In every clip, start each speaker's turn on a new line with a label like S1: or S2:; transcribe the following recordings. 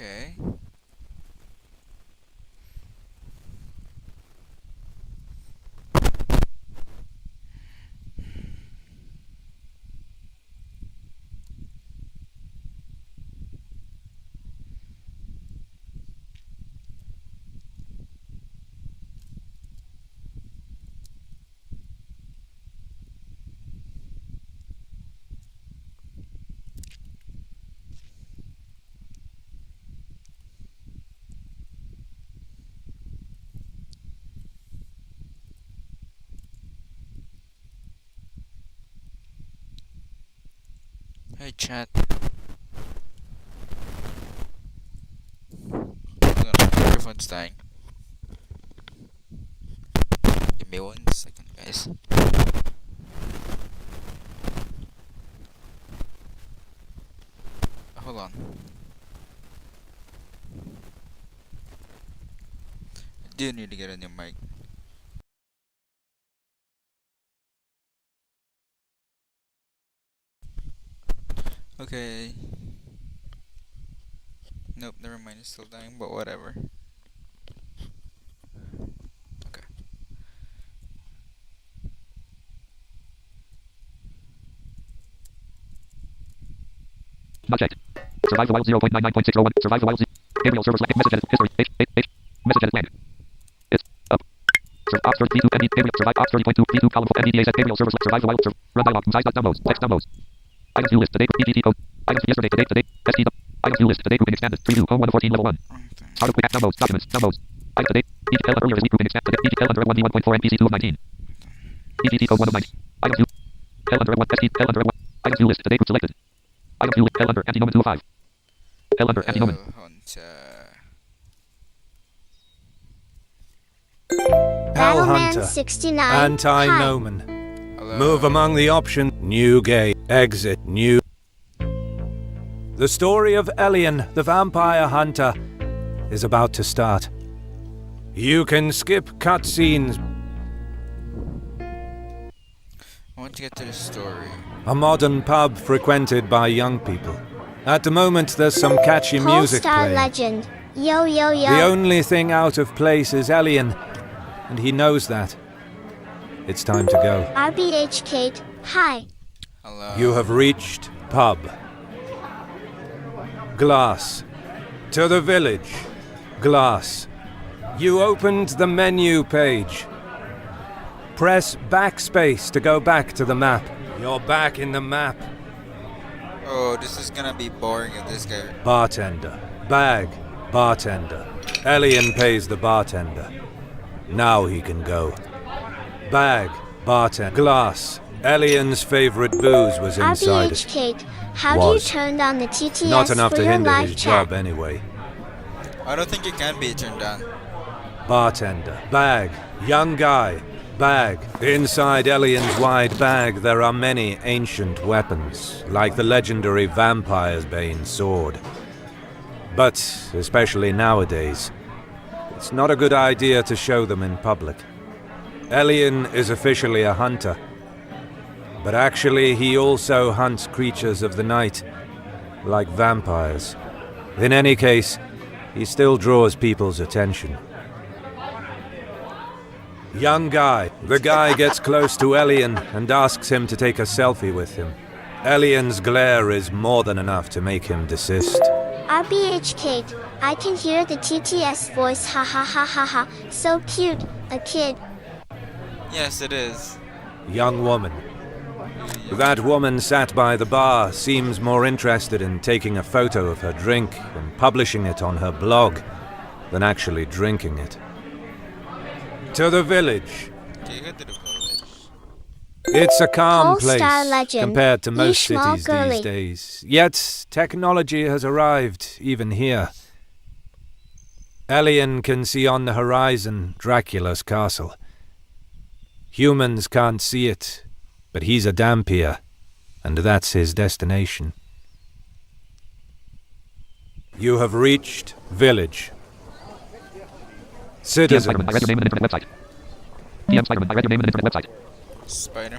S1: Okay. Hey chat. Hold on, my microphone's dying. Give me 1 second, guys. Hold on. I do need to get a new mic. Okay. Nope, never mind. It's still dying, but whatever. Okay.
S2: Not checked. Survive the wild 0.99.601. Survive the wild Gabriel server select message edit history. H. Message edit blank. It's up. Oxford V2 MD Gabriel survive Ox 30.2 V2 column for MDDA set Gabriel server select survive the wild run dialog size downloads text downloads. Items view list today EGT code. Items yesterday today ST items view list today grouping expanded preview home 1 of 14 level 1. Start of quick app downloads documents downloads. Items today EGL earlier this week grouping expanded EGL under 1D1.4 NPC 2 of 19. EGT code 1 of 19. Items view L under 1 ST L under 1 items view list today group selected. Items view L under anti-nomen 2 of 5. L under anti-nomen.
S3: Hell
S4: Battleman
S3: Hunter.
S4: 69.
S3: Anti-nomen.
S1: Hello.
S3: Move among the options. New gate. Exit. New. The story of Elian, the vampire hunter, is about to start. You can skip cutscenes.
S1: I want to get to the story.
S3: A modern pub frequented by young people. At the moment, there's some catchy music
S4: Polestar
S3: playing.
S4: legend. Yo yo yo.
S3: The only thing out of place is Elian, and he knows that. It's time to go.
S4: RBH Kate. Hi.
S1: Hello.
S3: You have reached pub. Glass. To the village. Glass. You opened the menu page. Press backspace to go back to the map. You're back in the map.
S1: Oh, this is gonna be boring if this guy.
S3: Bartender. Bag. Bartender. Elian pays the bartender. Now he can go. Bag. Bartender. Glass. Elian's favorite booze was inside
S4: RBH
S3: it.
S4: Kate. How do you
S3: Was.
S4: turn on the TTS
S3: Not enough
S4: for
S3: to
S4: your
S3: hinder
S4: live
S3: his
S4: chat?
S3: job anyway.
S1: I don't think it can be turned on.
S3: Bartender. Bag. Young guy. Bag. Inside Elian's wide bag there are many ancient weapons, like the legendary vampire's bane sword. But, especially nowadays, it's not a good idea to show them in public. Elian is officially a hunter, but actually he also hunts creatures of the night, like vampires. In any case, he still draws people's attention. Young guy. The guy gets close to Elian and asks him to take a selfie with him. Elian's glare is more than enough to make him desist.
S4: RBH Kate. I can hear the TTS voice. Ha ha ha ha ha. So cute. A kid.
S1: Yes, it is.
S3: Young woman. That woman sat by the bar seems more interested in taking a photo of her drink and publishing it on her blog than actually drinking it. To the village.
S1: Okay, go to the village.
S3: It's a calm
S4: Polestar
S3: place
S4: legend.
S3: compared to most
S4: Small
S3: cities
S4: girly.
S3: these days. Yet, technology has arrived even here. Elian can see on the horizon Dracula's castle. Humans can't see it, but he's a Dampier, and that's his destination. You have reached village.
S2: DM
S3: Citizens.
S2: Spiderman. I read your name in an internet website. DM Spiderman. I read your name in an internet website.
S1: Spider.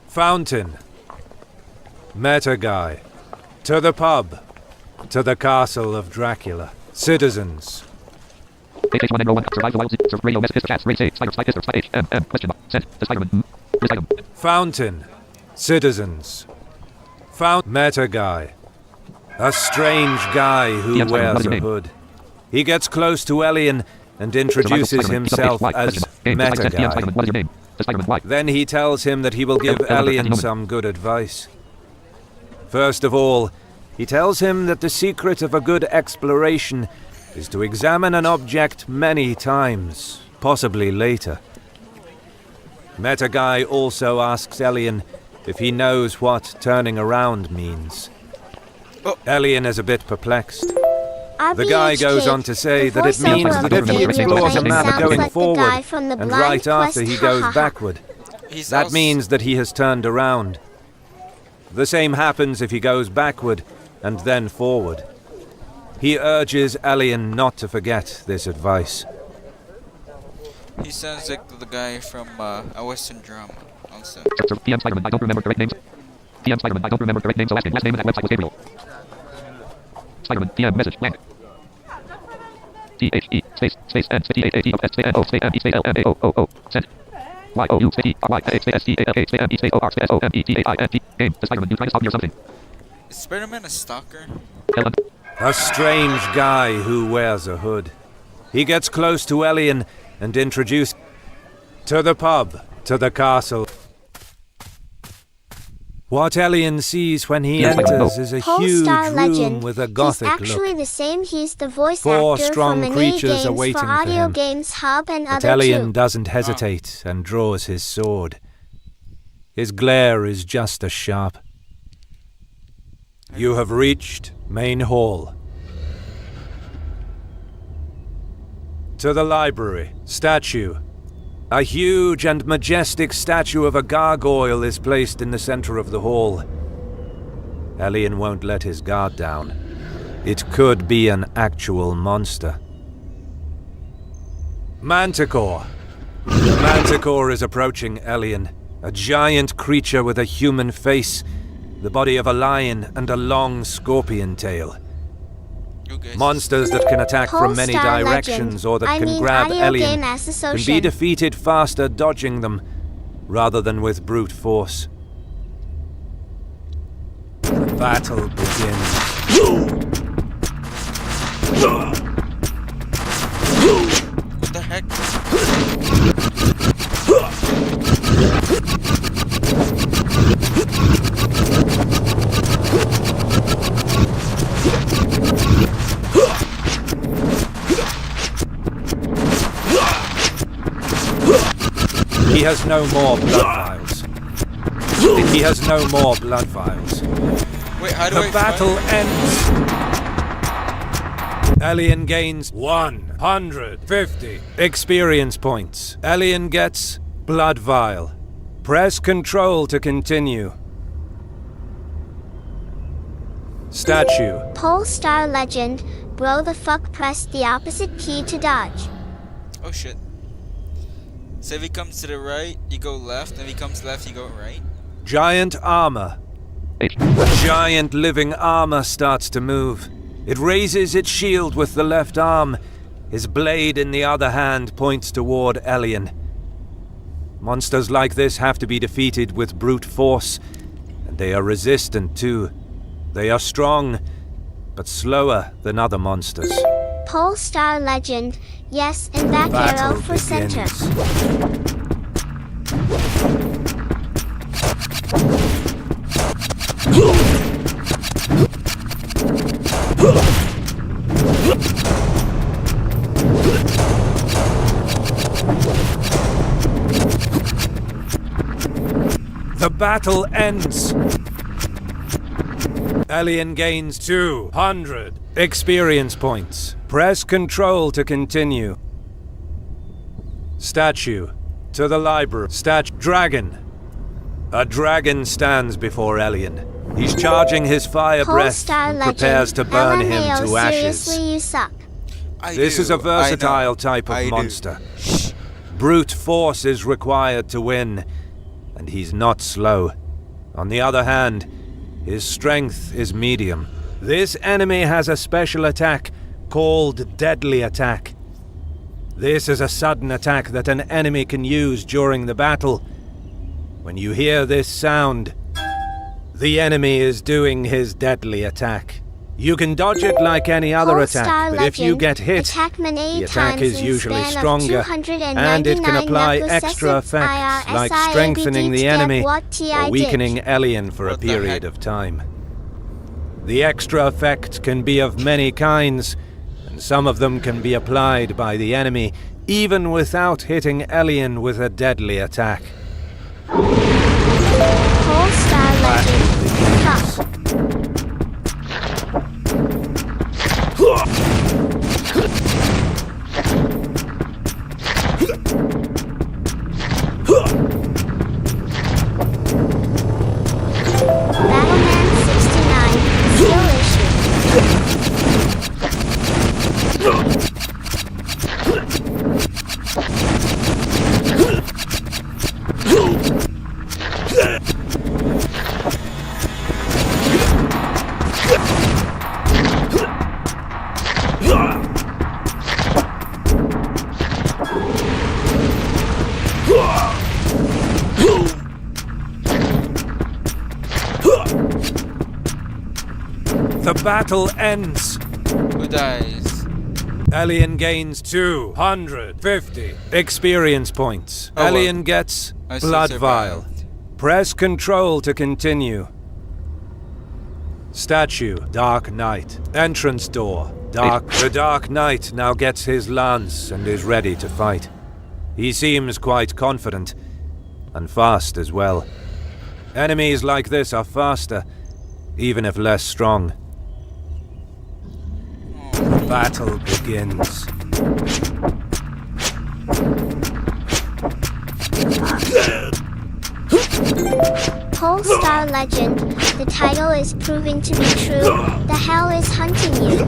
S3: Fountain. Meta guy. To the pub. to the castle of Dracula. Citizens,
S2: Page 1 and row 1. Survive the wild radio message chat. Ray say spider spy hister spy H M question mark. Sent to Spider-Man. List item.
S3: fountain, citizens. Meta guy. A strange guy who
S2: Yeah, Spider-Man,
S3: wears
S2: what is your
S3: a
S2: name?
S3: hood. He gets close to Elian and introduces himself as Meta guy.
S2: Spider-Man, what is your name? To Spider-Man, why?
S3: Then he tells him that he will give Elian some good advice. First of all, he tells him that the secret of a good exploration is to examine an object many times, possibly later. Meta guy also asks Elian if he knows what turning around means. Elian is a bit perplexed. The guy goes on to say that it means that if he explores a map going forward and right after he goes backward, that means that he has turned around. The same happens if he goes backward and then forward. He urges Elian not to forget this advice.
S1: He sounds like the guy from a Western drama, also.
S2: PM Spider-Man, I don't remember correct names. PM Spider-Man, I don't remember correct names, so asking. Last name of that website was Gabriel. Spider-Man, PM message, blank. THE, space, N, space, THAT, space, N, O, space, M, E, space, L, M, A, O, send. Y-O-U, space, E, R-Y, space, S-T-A-L-K, space, M, E, space, O-R, space, S-O-M-E-T-A-I-N-T. Game, the Spider-Man, you trying to stop me or something?
S1: Is Spider-Man a stalker?
S2: Ellen.
S3: A strange guy who wears a hood. He gets close to Elian and introduces to the pub, to the castle. What Elian sees when he enters is a huge
S4: Polestar
S3: room
S4: legend.
S3: with a
S4: He's
S3: gothic
S4: actually
S3: look.
S4: the same. He's the voice
S3: Four
S4: actor
S3: strong
S4: from many
S3: creatures are
S4: games
S3: waiting
S4: for
S3: for
S4: Audio
S3: him.
S4: Games Hub and
S3: But
S4: other
S3: Elian
S4: too.
S3: doesn't hesitate and draws his sword. His glare is just as sharp. You have reached Main Hall. To the library. Statue. A huge and majestic statue of a gargoyle is placed in the center of the hall. Elian won't let his guard down. It could be an actual monster. Manticore. The Manticore is approaching Elian, a giant creature with a human face, the body of a lion, and a long scorpion tail.
S1: Okay.
S3: Monsters that can attack from many
S4: Polestar
S3: directions
S4: legend.
S3: or that
S4: I
S3: can
S4: mean
S3: grab
S4: Audio
S3: Elian
S4: Game
S3: can be
S4: Association.
S3: defeated faster dodging them, rather than with brute force. The battle begins.
S1: What the heck?
S3: He has no more blood vials. He has no more blood vials.
S1: Wait, how do
S3: The
S1: I
S3: battle
S1: find-
S3: ends. Elian gains 150 experience points. Elian gets blood vial. Press Control to continue. Statue.
S4: Polestar legend. Bro the fuck press the opposite key to dodge.
S1: Oh shit. So if he comes to the right, you go left, and if he comes left, you go right?
S3: Giant armor.
S2: H.
S3: Giant living armor starts to move. It raises its shield with the left arm. His blade in the other hand points toward Elian. Monsters like this have to be defeated with brute force, and they are resistant too. They are strong, but slower than other monsters.
S4: Polestar legend. Yes, and back arrow
S3: Battle
S4: for center.
S3: begins. The battle ends. Elian gains 200 experience points. Press Control to continue. Statue. To the library. Dragon. A dragon stands before Elian. He's charging his fire breath
S4: Polestar
S3: and
S4: legend.
S3: prepares to burn him
S4: LMAO,
S3: to ashes.
S4: seriously, you suck.
S3: This is a versatile type of monster. Brute force is required to win, and he's not slow. On the other hand, his strength is medium. This enemy has a special attack called Deadly Attack. This is a sudden attack that an enemy can use during the battle. When you hear this sound, the enemy is doing his deadly attack. You can dodge it like any other attack, but if you get hit, the attack is usually stronger, and it can apply extra effects like strengthening the enemy or weakening Elian for a
S1: What the
S3: period
S1: heck?
S3: of time. The extra effect can be of many kinds, and some of them can be applied by the enemy, even without hitting Elian with a deadly attack.
S4: Polestar Legend. Cup. Battleman 69. Skill issue.
S3: The battle ends.
S1: Who dies?
S3: Elian gains 250 experience points.
S1: Oh, well.
S3: Elian gets
S1: I still
S3: Blood
S1: survived.
S3: Vial. Press Control to continue. Statue, Dark Knight. Entrance door, Dark. The Dark Knight now gets his lance and is ready to fight. He seems quite confident, and fast as well. Enemies like this are faster, even if less strong. Battle begins.
S4: Polestar Legend. The title is proving to be true. The hell is hunting you?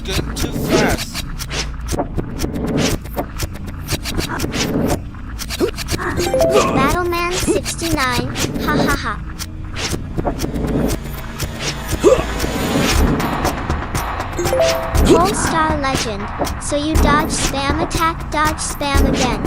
S1: Getting too fast.
S4: Battleman 69. Ha ha ha. Polestar Legend. So you dodge spam attack, dodge spam again.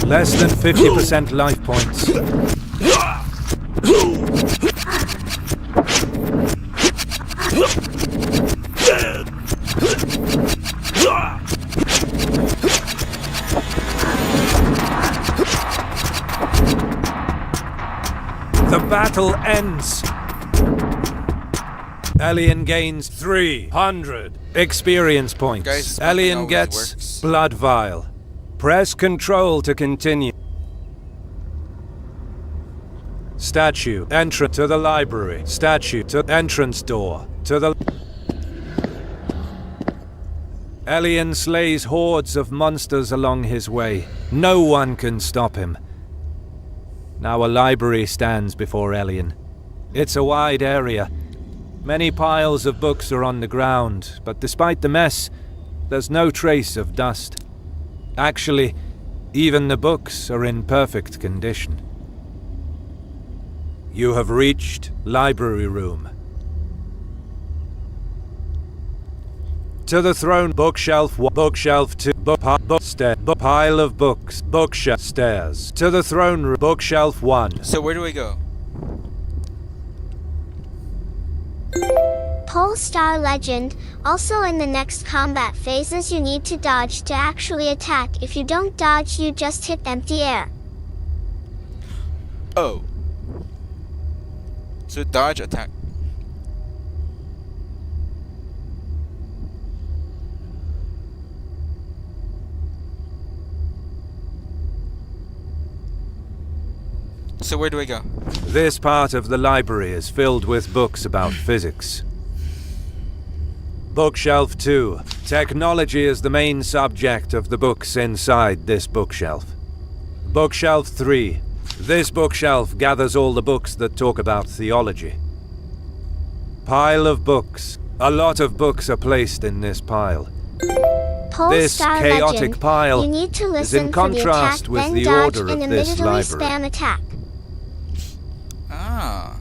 S3: Less than 50% life points. The battle ends. Elian gains 300 experience points.
S1: Guys, this pumping
S3: Elian
S1: always
S3: gets
S1: works.
S3: Blood Vial. Press Control to continue. Statue. Entrance to the library. Statue to entrance door. To the... Elian slays hordes of monsters along his way. No one can stop him. Now a library stands before Elian. It's a wide area. Many piles of books are on the ground, but despite the mess, there's no trace of dust. Actually, even the books are in perfect condition. You have reached library room. To the throne, bookshelf, bookshelf 2, pile of books, bookshelf, stairs. To the throne room, bookshelf 1.
S1: So where do we go?
S4: Polestar Legend. Also in the next combat phases you need to dodge to actually attack. If you don't dodge, you just hit empty air.
S1: Oh. So dodge attack. So where do I go?
S3: This part of the library is filled with books about physics. Bookshelf 2. Technology is the main subject of the books inside this bookshelf. Bookshelf 3. This bookshelf gathers all the books that talk about theology. Pile of books. A lot of books are placed in this pile. This
S4: Polestar
S3: chaotic
S4: Legend.
S3: pile
S4: You need to
S3: is
S4: listen
S3: in
S4: for the
S3: contrast
S4: attack,
S3: with
S4: then
S3: the
S4: dodge
S3: order
S4: and
S3: of this
S4: immediately
S3: library.
S4: spam attack.
S1: Ah.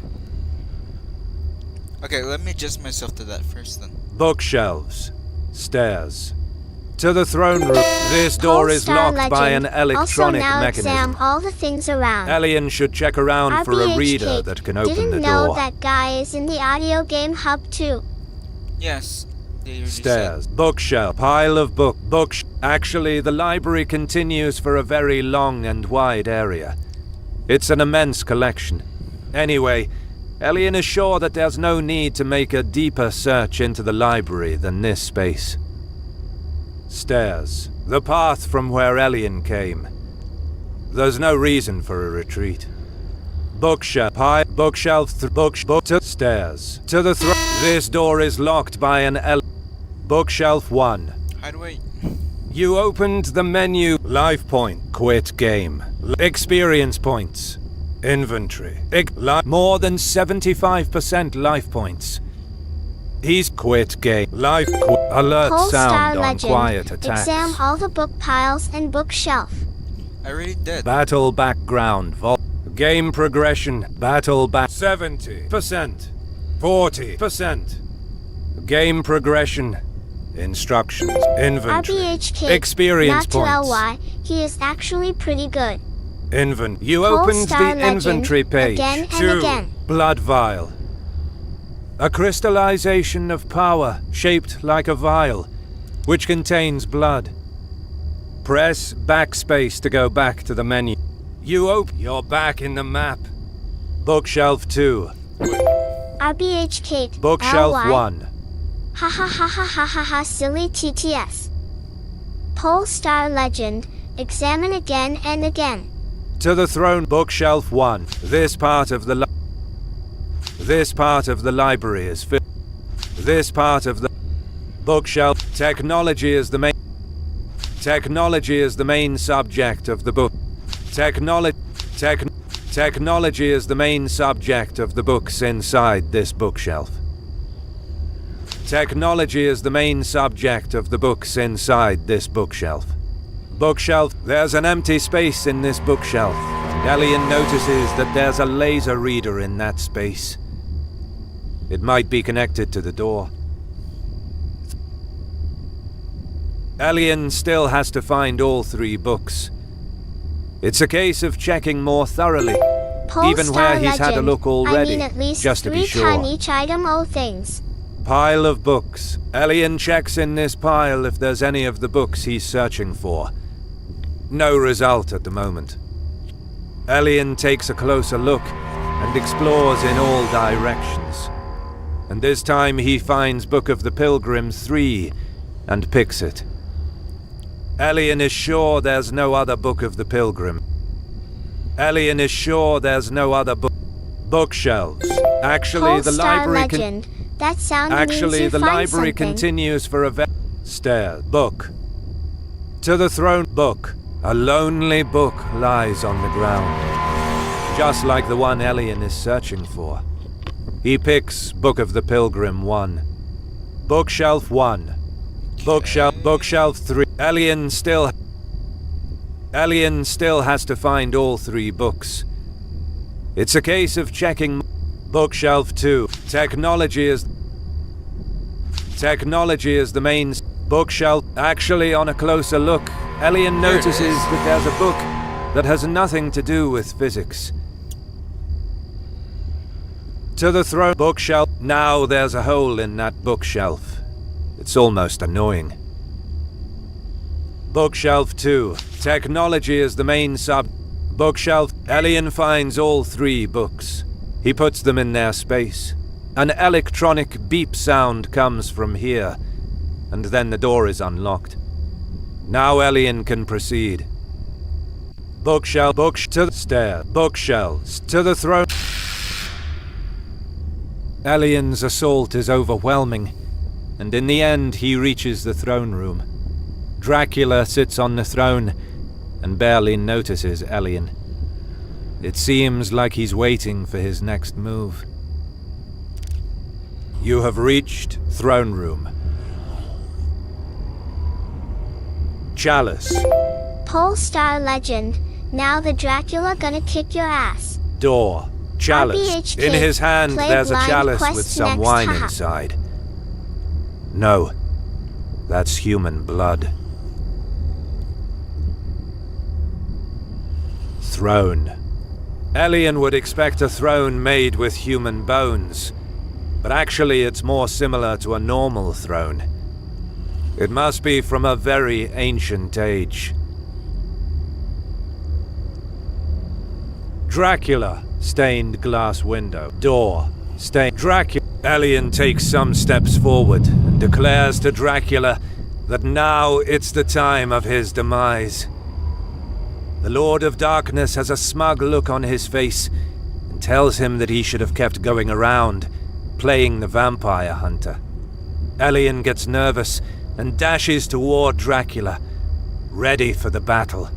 S1: Okay, let me adjust myself to that first then.
S3: Bookshelves. Stairs. To the throne room. This door is
S4: Polestar
S3: locked by an
S4: Legend.
S3: electronic
S4: Also now
S3: mechanism.
S4: exam all the things around.
S3: Alien should check around for a
S4: RBHK
S3: reader that can open
S4: didn't
S3: the
S4: know
S3: door.
S4: that guy is in the audio game hub too.
S1: Yes. They already
S3: Stairs.
S1: said.
S3: Bookshelf. Pile of books. Actually, the library continues for a very long and wide area. It's an immense collection. Anyway, Elian is sure that there's no need to make a deeper search into the library than this space. Stairs. The path from where Elian came. There's no reason for a retreat. Bookshelf. Stairs. To the This door is locked by an Bookshelf 1.
S1: How do I...
S3: You opened the menu. Life point. Quit game. Experience points. Inventory. More than 75% life points. He's quit game. Alert
S4: Polestar
S3: sound on
S4: Legend.
S3: quiet attacks.
S4: Exam all the book piles and bookshelf.
S1: I already did.
S3: Battle background. Game progression. Battle back. 70%. 40%. Game progression. Instructions. Inventory.
S4: RBHK.
S3: Experience
S4: not to
S3: points.
S4: LY. He is actually pretty good.
S3: You opened
S4: Polestar
S3: the
S4: Legend.
S3: inventory page.
S4: Again and
S3: 2.
S4: again.
S3: Blood vial. A crystallization of power shaped like a vial, which contains blood. Press backspace to go back to the menu. You're back in the map. Bookshelf 2.
S4: RBHK.
S3: Bookshelf
S4: LY.
S3: 1.
S4: Ha ha ha ha ha ha ha silly TTS. Polestar Legend. Examine again and again.
S3: To the throne. Bookshelf 1. This part of the library is filled. This part of the bookshelf. Technology is the main subject of the book. Technology is the main subject of the books inside this bookshelf. Technology is the main subject of the books inside this bookshelf. Bookshelf. There's an empty space in this bookshelf. Elian notices that there's a laser reader in that space. It might be connected to the door. Elian still has to find all 3 books. It's a case of checking more thoroughly,
S4: Polestar
S3: even where he's had a
S4: Legend.
S3: look already,
S4: I mean at least
S3: just to be
S4: 3
S3: sure.
S4: times each item all things.
S3: Pile of books. Elian checks in this pile if there's any of the books he's searching for. No result at the moment. Elian takes a closer look and explores in all directions. And this time he finds Book of the Pilgrim 3 and picks it. Elian is sure there's no other Book of the Pilgrim. Elian is sure there's no other bookshelves. Actually, the
S4: Polestar
S3: library
S4: Legend. That sound means
S3: Actually,
S4: you
S3: the
S4: find
S3: library
S4: something.
S3: continues for a stair. Book. To the throne. Book. A lonely book lies on the ground, just like the one Elian is searching for. He picks Book of the Pilgrim 1. Bookshelf 1. Bookshelf 3. Elian still has to find all 3 books. It's a case of checking. Bookshelf 2. Technology is the main bookshelf. Actually, on a closer look, Elian notices that there's a book that has nothing to do with physics. to the throne. Bookshelf. Now there's a hole in that bookshelf. It's almost annoying. Bookshelf 2. Technology is the main sub. Bookshelf. Elian finds all 3 books. He puts them in their space. An electronic beep sound comes from here, and then the door is unlocked. Now Elian can proceed. Bookshelf. To the stair. Bookshelves. To the throne. Elian's assault is overwhelming, and in the end he reaches the throne room. Dracula sits on the throne and barely notices Elian. It seems like he's waiting for his next move. You have reached throne room. Chalice.
S4: Polestar legend. Now the Dracula gonna kick your ass.
S3: Door. Chalice.
S4: RBHK,
S3: In his hand
S4: play
S3: there's a
S4: blind
S3: chalice
S4: quest
S3: with some
S4: next,
S3: wine
S4: haha.
S3: inside. No. That's human blood. Throne. Elian would expect a throne made with human bones, but actually it's more similar to a normal throne. It must be from a very ancient age. Dracula. Stained glass window. Door. Stained. Dracula. Elian takes some steps forward and declares to Dracula that now it's the time of his demise. The Lord of Darkness has a smug look on his face and tells him that he should have kept going around, playing the vampire hunter. Elian gets nervous and dashes toward Dracula, ready for the battle.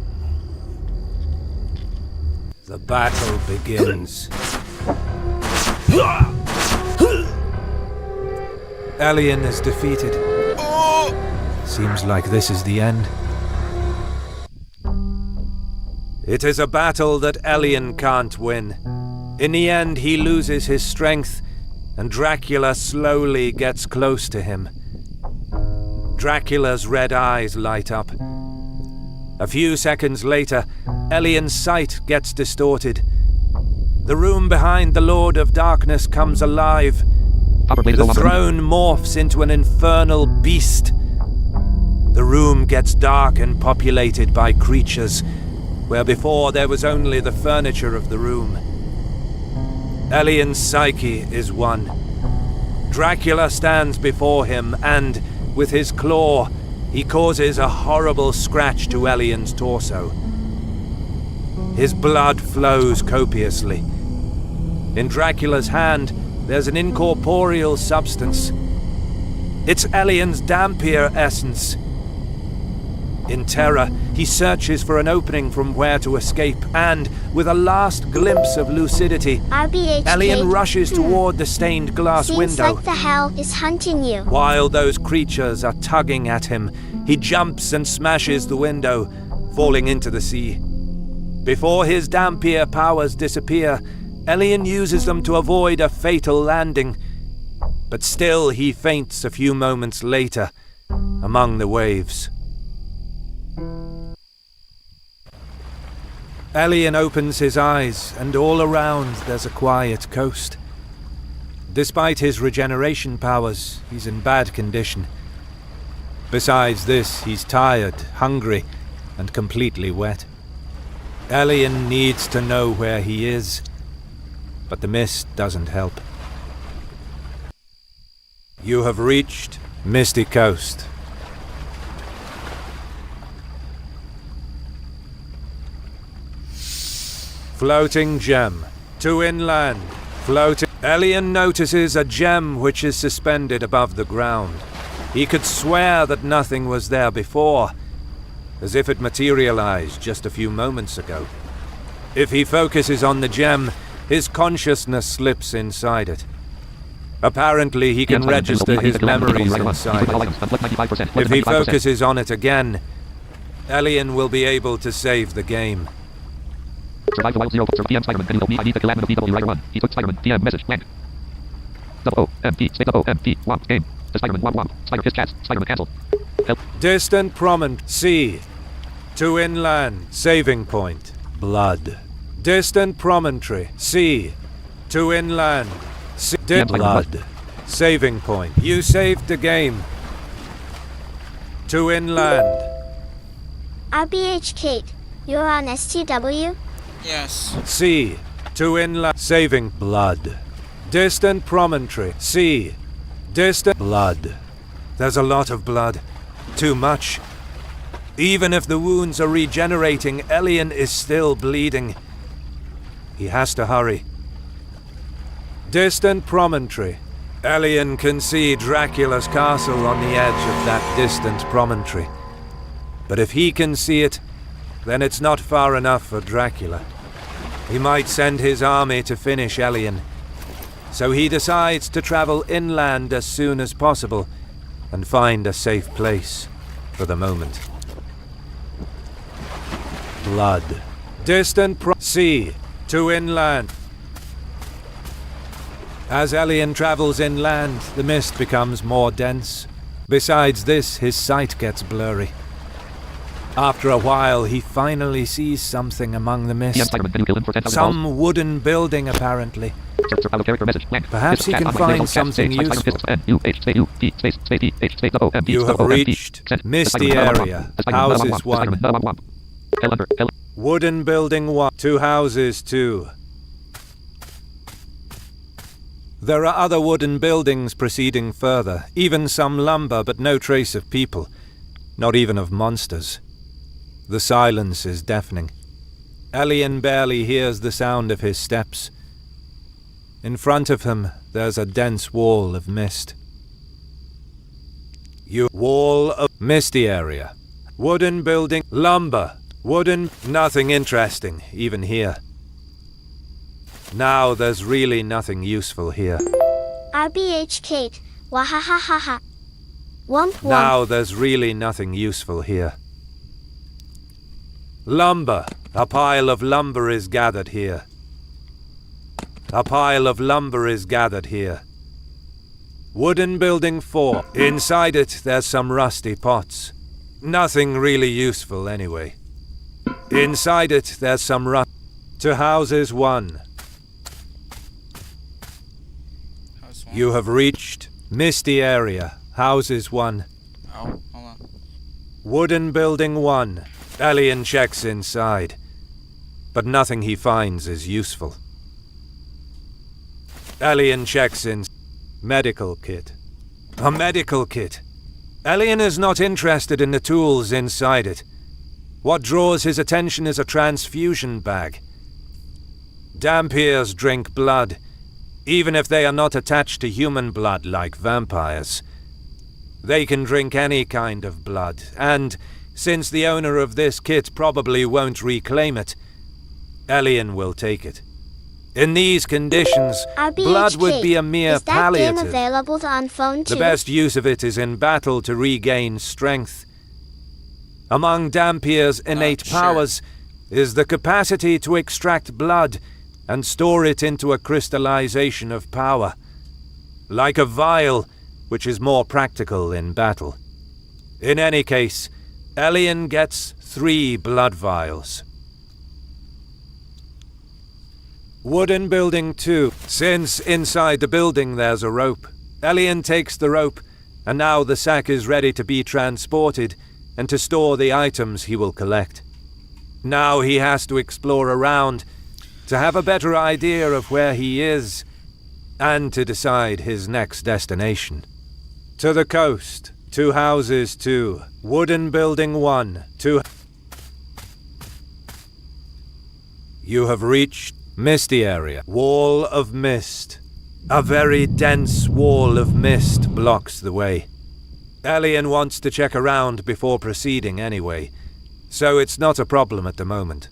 S3: The battle begins. Elian is defeated. Seems like this is the end. It is a battle that Elian can't win. In the end, he loses his strength, and Dracula slowly gets close to him. Dracula's red eyes light up. A few seconds later, Elian's sight gets distorted. The room behind the Lord of Darkness comes alive. The throne morphs into an infernal beast. The room gets dark and populated by creatures, where before there was only the furniture of the room. Elian's psyche is one. Dracula stands before him and, with his claw, he causes a horrible scratch to Elian's torso. His blood flows copiously. In Dracula's hand, there's an incorporeal substance. It's Elian's Dampier essence. In terror, he searches for an opening from where to escape, and, with a last glimpse of lucidity,
S4: RBHK.
S3: Elian rushes toward the stained glass
S4: Seems
S3: window.
S4: like the hell is hunting you.
S3: While those creatures are tugging at him, he jumps and smashes the window, falling into the sea. Before his Dampier powers disappear, Elian uses them to avoid a fatal landing. But still he faints a few moments later, among the waves. Elian opens his eyes, and all around there's a quiet coast. Despite his regeneration powers, he's in bad condition. Besides this, he's tired, hungry, and completely wet. Elian needs to know where he is, but the mist doesn't help. You have reached Misty Coast. Floating gem. To inland. Floating. Elian notices a gem which is suspended above the ground. He could swear that nothing was there before, as if it materialized just a few moments ago. If he focuses on the gem, his consciousness slips inside it. Apparently, he can register his memories inside it. If he focuses on it again, Elian will be able to save the game.
S2: Survive the wild 0 for PM Spider-Man. Can you help me? I need the command of DW writer 1. He took Spider-Man. PM message. Blank. O-M-P. Space O-M-P. Womp. Game. The Spider-Man. Womp. Womp. Spider his chats. Spider-Man cancelled. Help.
S3: Distant promontory. Sea. To inland. Saving point. Blood. Distant promontory. Sea. To inland. Blood. Saving point. You saved the game. To inland.
S4: RBH Kate, you're on STW?
S1: Yes.
S3: C. To inland. Saving blood. Distant promontory. C. Distant blood. There's a lot of blood. Too much. Even if the wounds are regenerating, Elian is still bleeding. He has to hurry. Distant promontory. Elian can see Dracula's castle on the edge of that distant promontory. But if he can see it, then it's not far enough for Dracula. He might send his army to finish Elian. So he decides to travel inland as soon as possible and find a safe place for the moment. Blood. Distant sea to inland. As Elian travels inland, the mist becomes more dense. Besides this, his sight gets blurry. After a while, he finally sees something among the mist. Some wooden building, apparently. Perhaps he can find something useful. You have reached Misty Area. Houses 1. Wooden building 1. 2 houses 2. There are other wooden buildings proceeding further, even some lumber, but no trace of people, not even of monsters. The silence is deafening. Elian barely hears the sound of his steps. In front of him, there's a dense wall of mist. Wall of misty area. Wooden building, lumber, wooden, nothing interesting, even here. Now there's really nothing useful here.
S4: RBH Kate, wahahahaha. Womp womp.
S3: Now there's really nothing useful here. Lumber. A pile of lumber is gathered here. A pile of lumber is gathered here. Wooden building 4. Inside it there's some rusty pots. Nothing really useful anyway. Inside it there's some to houses 1. You have reached Misty Area, houses 1.
S1: Oh, hold on.
S3: Wooden building 1. Elian checks inside, but nothing he finds is useful. Elian checks in. Medical kit. A medical kit. Elian is not interested in the tools inside it. What draws his attention is a transfusion bag. Dhampirs drink blood, even if they are not attached to human blood like vampires. They can drink any kind of blood, and since the owner of this kit probably won't reclaim it, Elian will take it. In these conditions, blood would be a mere
S4: is that
S3: palliative.
S4: game available on phone too?
S3: The best use of it is in battle to regain strength. Among Dhampir's innate powers is the capacity to extract blood and store it into a crystallization of power. Like a vial, which is more practical in battle. In any case, Elian gets 3 blood vials. Wooden building 2. Since inside the building there's a rope, Elian takes the rope, and now the sack is ready to be transported and to store the items he will collect. Now he has to explore around to have a better idea of where he is and to decide his next destination. To the coast. 2 houses 2. Wooden building 1. 2. You have reached Misty Area. Wall of mist. A very dense wall of mist blocks the way. Elian wants to check around before proceeding anyway, so it's not a problem at the moment.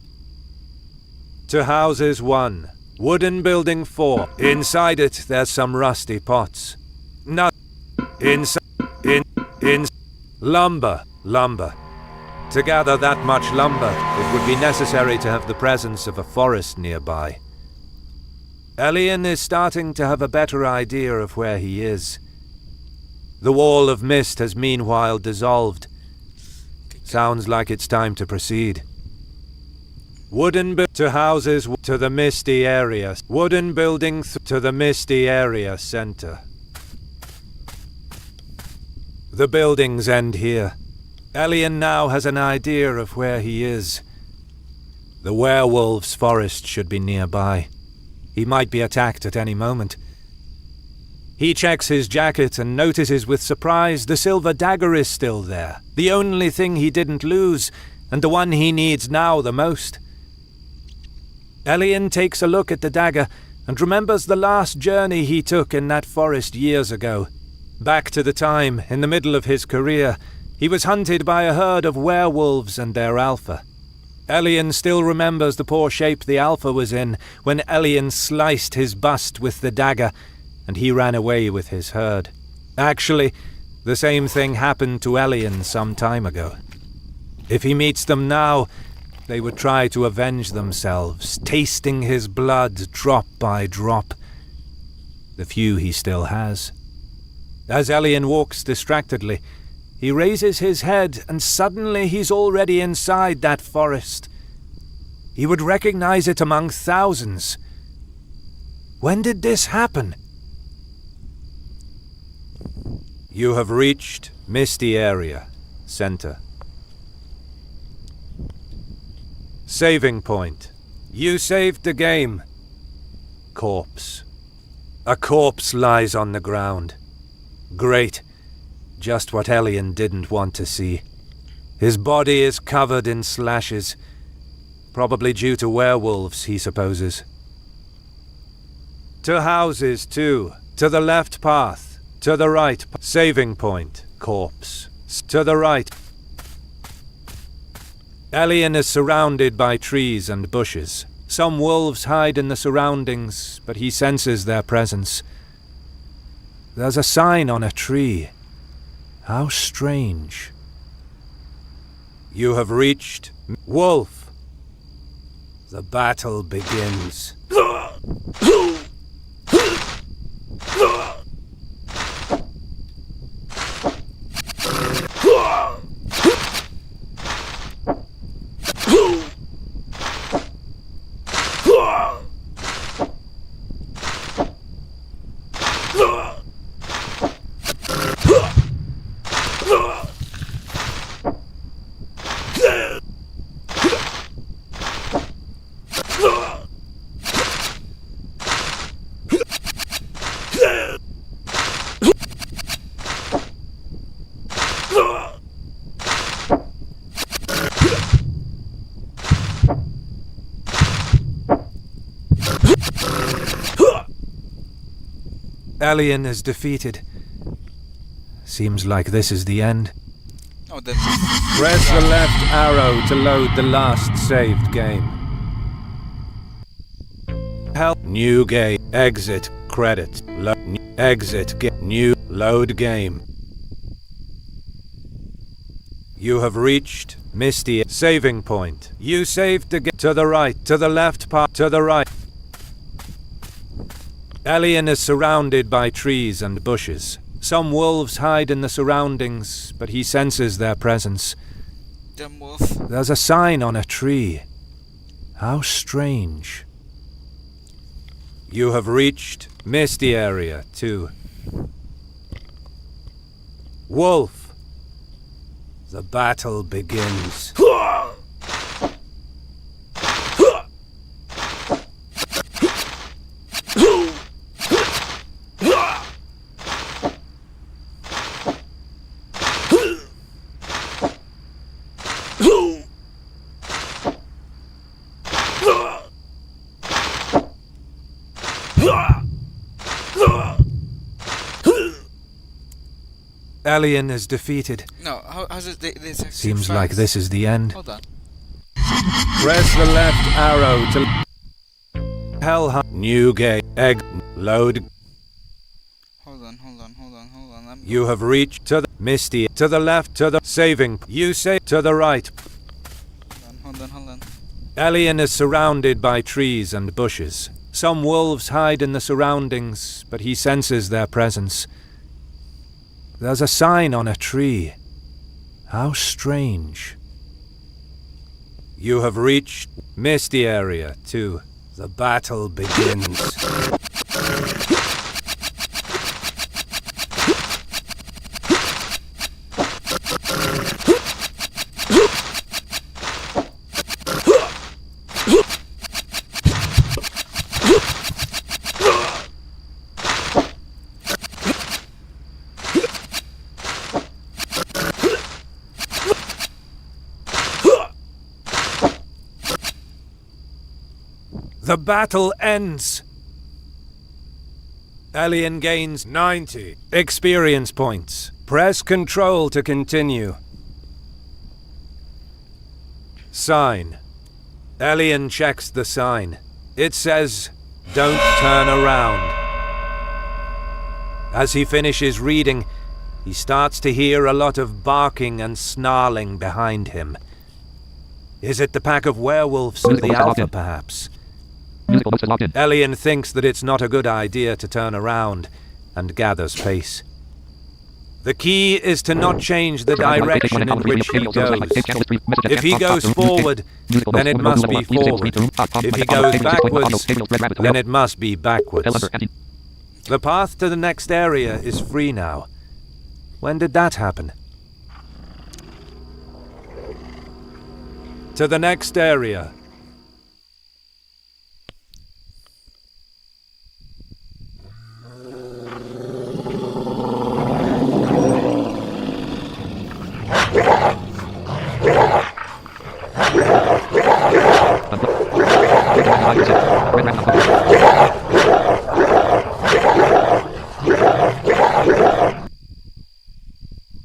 S3: To houses 1. Wooden building 4. Inside it there's some rusty pots. Lumber. To gather that much lumber, it would be necessary to have the presence of a forest nearby. Elian is starting to have a better idea of where he is. The wall of mist has meanwhile dissolved. Sounds like it's time to proceed. To houses to the misty area. Wooden building to the misty area center. The buildings end here. Elian now has an idea of where he is. The werewolves' forest should be nearby. He might be attacked at any moment. He checks his jacket and notices with surprise the silver dagger is still there. The only thing he didn't lose, and the one he needs now the most. Elian takes a look at the dagger and remembers the last journey he took in that forest years ago. Back to the time, in the middle of his career, he was hunted by a herd of werewolves and their alpha. Elian still remembers the poor shape the alpha was in when Elian sliced his bust with the dagger and he ran away with his herd. Actually, the same thing happened to Elian some time ago. If he meets them now, they would try to avenge themselves, tasting his blood drop by drop. The few he still has. As Elian walks distractedly, he raises his head and suddenly he's already inside that forest. He would recognize it among thousands. When did this happen? You have reached Misty Area, Center. Saving point. You saved the game. Corpse. A corpse lies on the ground. Great. Just what Elian didn't want to see. His body is covered in slashes. Probably due to werewolves, he supposes. To houses, too. To the left path. To the right. Saving point. Corpse. To the right. Elian is surrounded by trees and bushes. Some wolves hide in the surroundings, but he senses their presence. There's a sign on a tree. How strange. You have reached Wolf. The battle begins. Elian is defeated. Seems like this is the end.
S1: Oh, that's...
S3: Press the left arrow to load the last saved game. Help. New game. Exit. Credit. Exit. New. Load game. You have reached Misty. Saving point. You saved the game. To the right. To the left part. To the right. Elian is surrounded by trees and bushes. Some wolves hide in the surroundings, but he senses their presence.
S1: Damn wolf.
S3: There's a sign on a tree. How strange. You have reached Misty Area, too. Wolf. The battle begins. Elian is defeated.
S1: No, how's it? This
S3: Seems like this is the end.
S1: Hold on.
S3: Press the left arrow to Hellhunt. New game. Egg. Load.
S1: Hold on.
S3: You have reached to the Misty. To the left. To the saving. You say to the right.
S1: Hold on.
S3: Elian is surrounded by trees and bushes. Some wolves hide in the surroundings, but he senses their presence. There's a sign on a tree. How strange. You have reached Misty Area 2. The battle begins. The battle ends. Alien gains 90 experience points. Press Control to continue. Sign. Alien checks the sign. It says, "Don't turn around." As he finishes reading, he starts to hear a lot of barking and snarling behind him. Is it the pack of werewolves of the Alpha, perhaps?
S2: Musical notes is logged in.
S3: Elian thinks that it's not a good idea to turn around and gathers pace. The key is to not change the direction in which he goes. If he goes forward, then it must be forward. If he goes backwards, then it must be backwards. The path to the next area is free now. When did that happen? To the next area.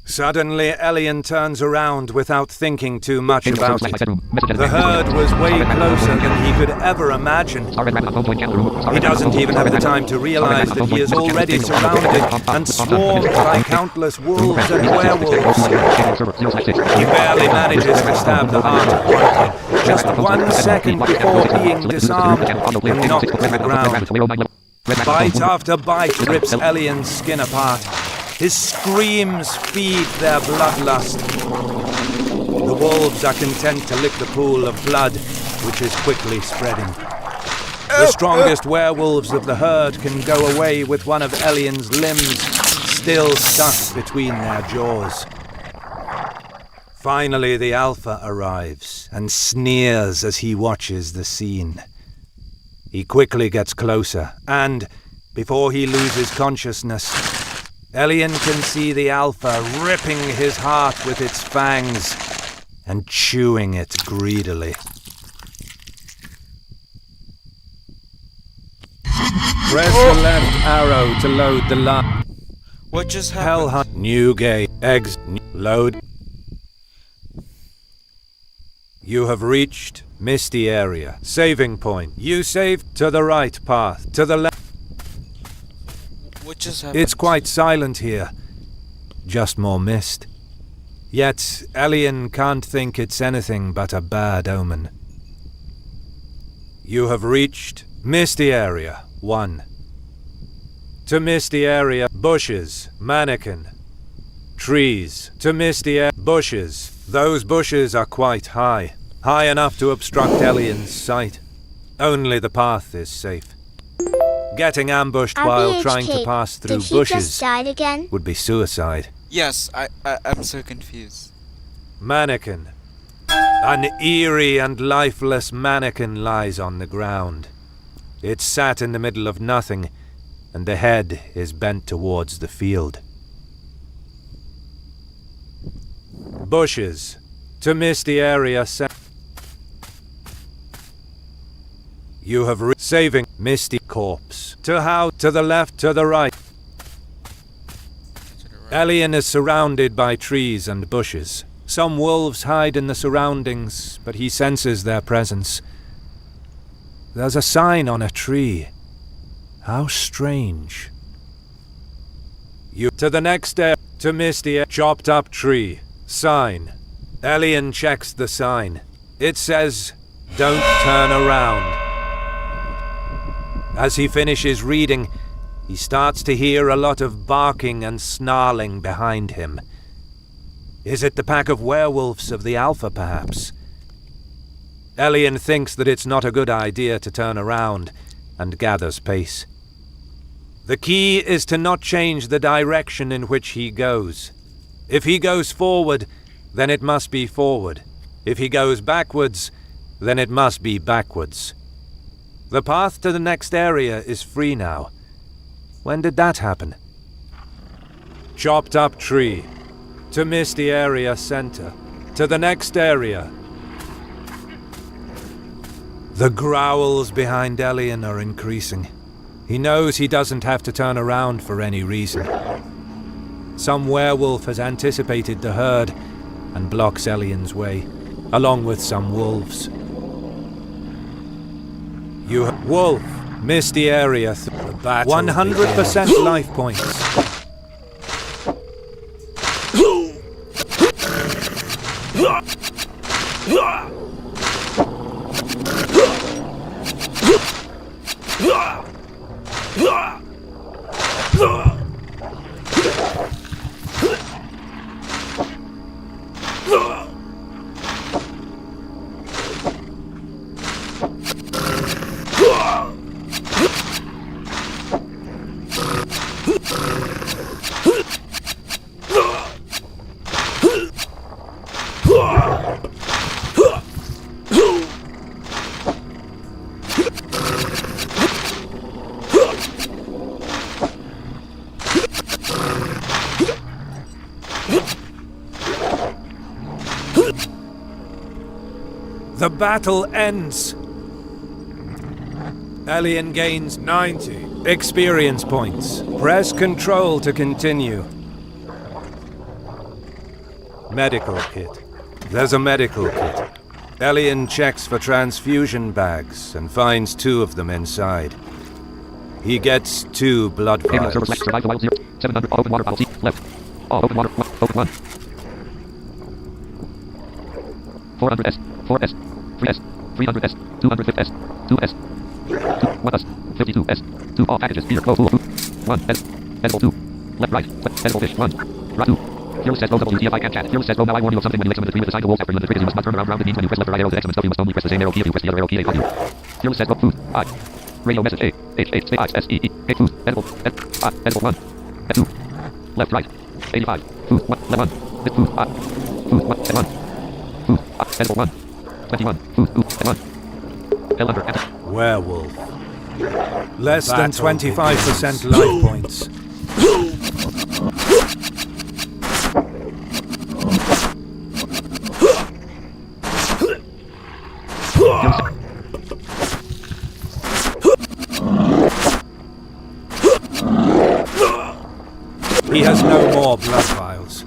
S3: Suddenly, Elian turns around without thinking too much about it. The herd was way closer than he could ever imagine. He doesn't even have the time to realize that he is already surrounded and swarmed by countless wolves and werewolves. He barely manages to stab the heart of one of them, just 1 second before being disarmed and knocked to the ground. Bite after bite rips Elian's skin apart. His screams feed their bloodlust. The wolves are content to lick the pool of blood, which is quickly spreading. The strongest werewolves of the herd can go away with one of Elian's limbs still stuck between their jaws. Finally, the Alpha arrives and sneers as he watches the scene. He quickly gets closer, and, before he loses consciousness, Elian can see the Alpha ripping his heart with its fangs and chewing it greedily. Press the left arrow to load the line.
S1: What just happened?
S3: Hell hunt. New gate. Eggs. Load. You have reached Misty Area. Saving point. You save to the right path. To the left.
S1: What just happened?
S3: It's quite silent here. Just more mist. Yet, Elian can't think it's anything but a bad omen. You have reached Misty Area 1. To Misty Area, bushes, mannequin. Trees. To Misty Area, bushes. Those bushes are quite high. High enough to obstruct Elian's sight. Only the path is safe. Getting ambushed while trying to pass through
S4: did he
S3: bushes
S4: just died again?
S3: would be suicide.
S1: Yes, I'm so confused.
S3: Mannequin. An eerie and lifeless mannequin lies on the ground. It's sat in the middle of nothing, and the head is bent towards the field. Bushes. To Misty Area. You have saving Misty corpse. To how? To the left, to the right. Elian is surrounded by trees and bushes. Some wolves hide in the surroundings, but he senses their presence. There's a sign on a tree. How strange. You to the next area. To Misty chopped up tree. Sign. Elian checks the sign. It says, "Don't turn around." As he finishes reading, he starts to hear a lot of barking and snarling behind him. Is it the pack of werewolves of the Alpha, perhaps? Elian thinks that it's not a good idea to turn around, and gathers pace. The key is to not change the direction in which he goes. If he goes forward, then it must be forward. If he goes backwards, then it must be backwards. The path to the next area is free now. When did that happen? Chopped up tree. To Misty Area Center. To the next area. The growls behind Elian are increasing. He knows he doesn't have to turn around for any reason. Some werewolf has anticipated the herd and blocks Elian's way, along with some wolves. Wolf, Misty Area, 100% life points. The battle ends. Elian gains 90 experience points. Press Control to continue. Medical kit. There's a medical kit. Elian checks for transfusion bags and finds 2 of them inside. He gets 2 blood
S2: Gabriel
S3: vials.
S2: server select survive the wild 0. 700 open water bottle C. Left. Open water. Open 1. 400S. 4S. 3S. 300S. 250S. 2S. 2. 1S. 52S. 2 all packages. Beer. Go full of food. 1. Edible 2. Left right. Edible fish. 1. Right 2. Fearless says go WTF I can't chat. Fearless says go now I warn you of something when you examine the tree with the sign to wolves after you let the triggers you must not turn around it means when you press left or right arrow to X and stuff you must only press the same arrow key if you press the other arrow key A on you. Fearless says go food. I. Radio message A. H H space I S E E. A food. Edible. Edible 1. Ed 2. Left right. 85. Food. 1. Left 1. Food. Food. 1. Ed 1. Food. Edible 1. 21. Food. Ed 1. L under. Enter.
S3: Werewolf. Less than 25% life points. He has no more blood vials.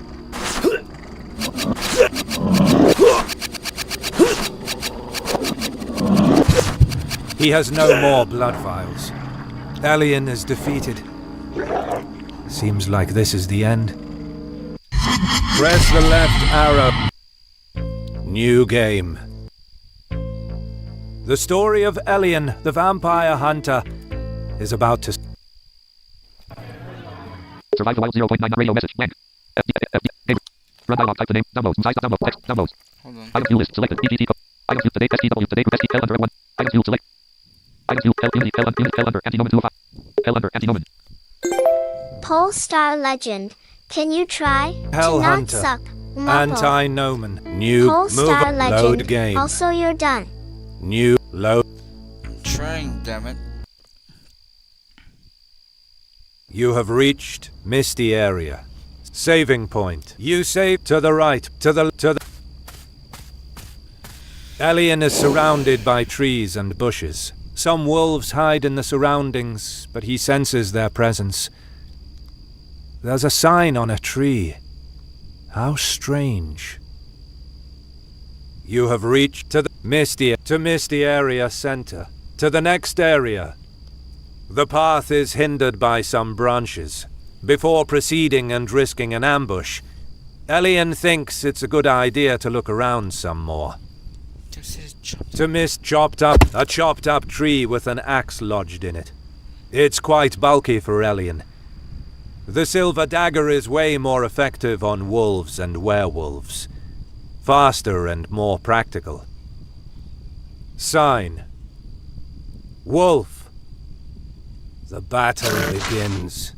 S3: He has no more blood vials. Elian is defeated. Seems like this is the end. Press the left arrow. New game. The story of Elian, the vampire hunter, is about to...
S2: Survive the wild 0.9 radio message. Blank. Run dialog. Type the name. Downloads. Size. Download. Text. Downloads.
S1: Hold on.
S2: Item view list. Selected. EGT code. Item view today. STW today. ST L under F1. Item view select. Item view L unity L under anti-nomen 2 of 5. L under anti-nomen.
S4: Polestar Legend. Can you try
S3: Hell
S4: to not
S3: Hunter.
S4: suck? Mumble.
S3: Anti-nomen. New
S4: Polestar
S3: move.
S4: Legend.
S3: Load game.
S4: Also, you're done.
S3: New load.
S1: I'm trying, damn it.
S3: You have reached Misty Area. Saving point. You save to the right. To the... Elian is surrounded by trees and bushes. Some wolves hide in the surroundings, but he senses their presence. There's a sign on a tree. How strange. You have reached to the Misty Area Center. To the next area. The path is hindered by some branches. Before proceeding and risking an ambush, Elian thinks it's a good idea to look around some more. Chopped up tree with an axe lodged in it. It's quite bulky for Elian. The silver dagger is way more effective on wolves and werewolves. Faster and more practical. Sign. Wolf. The battle begins.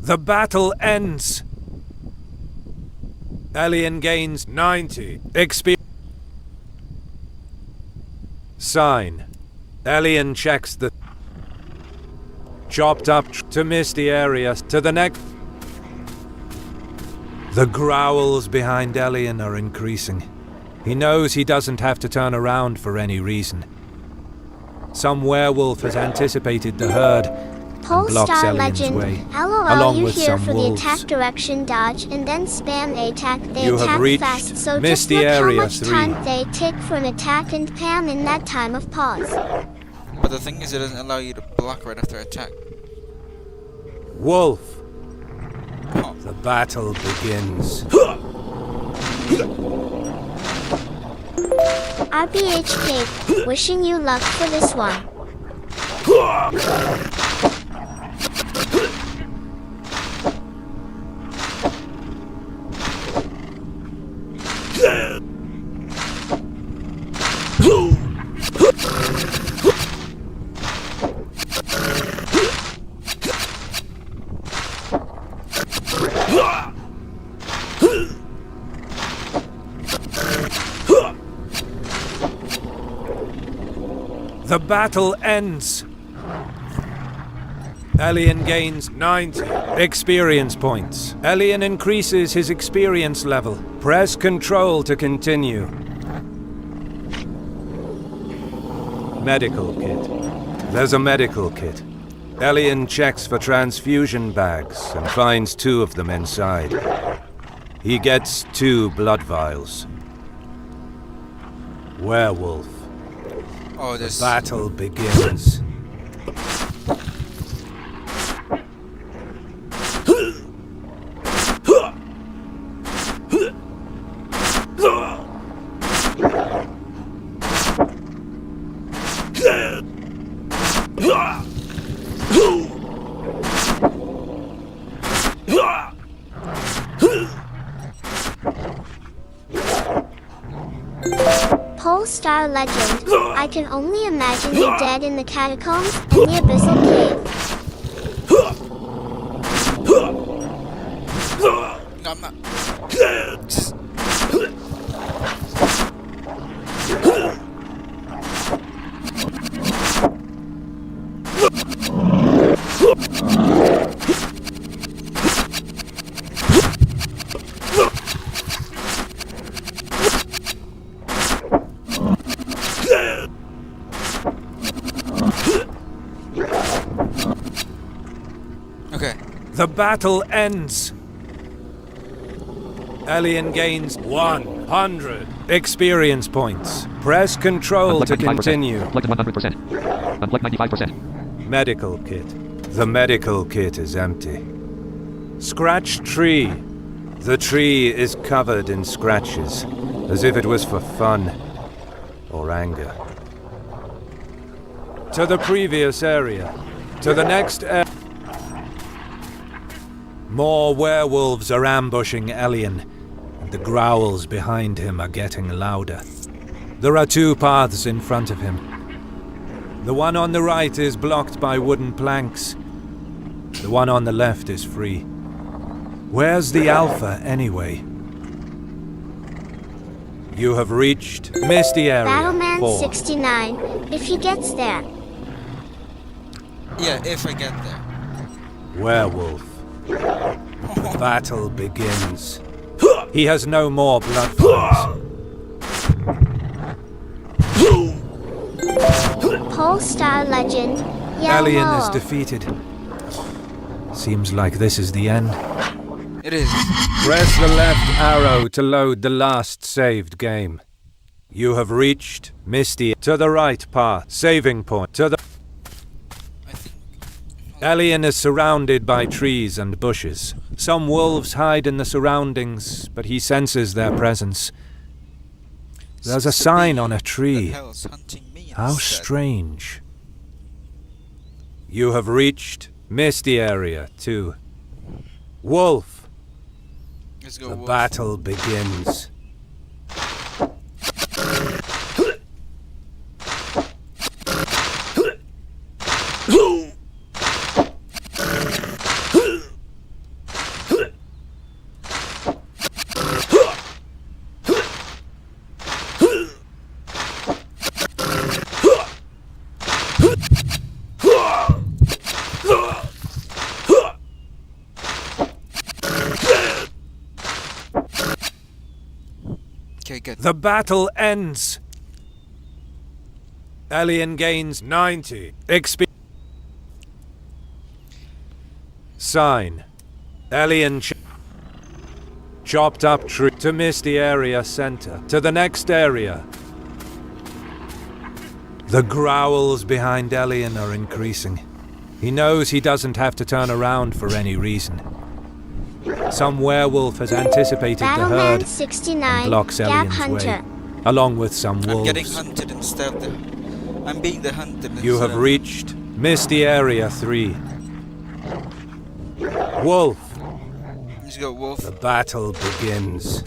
S3: The battle ends. Alien gains 90 experience. Sign. Alien checks the chopped up to misty area to the next. The growls behind Alien are increasing. He knows he doesn't have to turn around for any reason. Some werewolf has anticipated the herd and blocks
S4: Polestar
S3: Alien's
S4: Legend.
S3: way,
S4: LOL,
S3: along
S4: you
S3: with
S4: here
S3: some
S4: for the
S3: wolves.
S4: attack direction dodge and then spam A attack. They
S3: You have
S4: attack
S3: reached
S4: fast, so
S3: Misty
S4: just look
S3: Area
S4: how much
S3: 3.
S4: time they take for an attack and Pam in that time of pause.
S1: But the thing is, it doesn't allow you to block right after attack.
S3: Wolf.
S1: Oh.
S3: The battle begins.
S4: RBHK, wishing you luck for this one.
S3: The battle ends. Alien gains 90 experience points. Alien increases his experience level. Press Control to continue. Medical kit. There's a medical kit. Alien checks for transfusion bags and finds 2 of them inside. He gets 2 blood vials. Werewolf.
S1: Oh, this.
S3: Battle begins.
S4: Polestar Legend. I can only imagine you dead in the catacombs and the abyssal cave.
S1: No, I'm not. Just. Okay.
S3: The battle ends. Alien gains 100 experience points. Press Control to continue.
S2: Unplugged 100%. Unplugged 95%.
S3: Medical kit. The medical kit is empty. Scratch tree. The tree is covered in scratches, as if it was for fun or anger. To the previous area. To the next area. More werewolves are ambushing Alien, and the growls behind him are getting louder. There are 2 paths in front of him. The one on the right is blocked by wooden planks. The one on the left is free. Where's the Alpha, anyway? You have reached Misty Area
S4: Battleman
S3: 4.
S4: 69, if he gets there.
S1: Yeah, if I get there.
S3: Werewolf. The battle begins. He has no more blood vials.
S4: Polestar Legend. Yeah,
S3: Alien
S4: no.
S3: is defeated. Seems like this is the end.
S1: It is.
S3: Press the left arrow to load the last saved game. You have reached Misty. To the right path. Saving point. To the...
S1: I think.
S3: Elian is surrounded by trees and bushes. Some wolves hide in the surroundings, but he senses their presence. There's a sign on a tree.
S1: The hell's hunting me
S3: How
S1: instead?
S3: strange. You have reached Misty Area 2. Wolf,
S1: Let's go,
S3: the
S1: wolf.
S3: battle begins.
S1: Okay, good.
S3: The battle ends. Elian gains 90 XP. Sign. Elian chopped up tree to Misty Area Center. To the next area. The growls behind Elian are increasing. He knows he doesn't have to turn around for any reason. Some werewolf has anticipated the
S4: Battleman
S3: herd
S4: 69,
S3: and blocks
S4: Gap
S3: Elian's
S4: Hunter.
S3: way, along with some
S1: I'm getting
S3: wolves.
S1: hunted instead. I'm being the hunted.
S3: You have
S1: instead.
S3: reached Misty Area 3. Wolf,
S1: Let's go, wolf.
S3: the battle begins.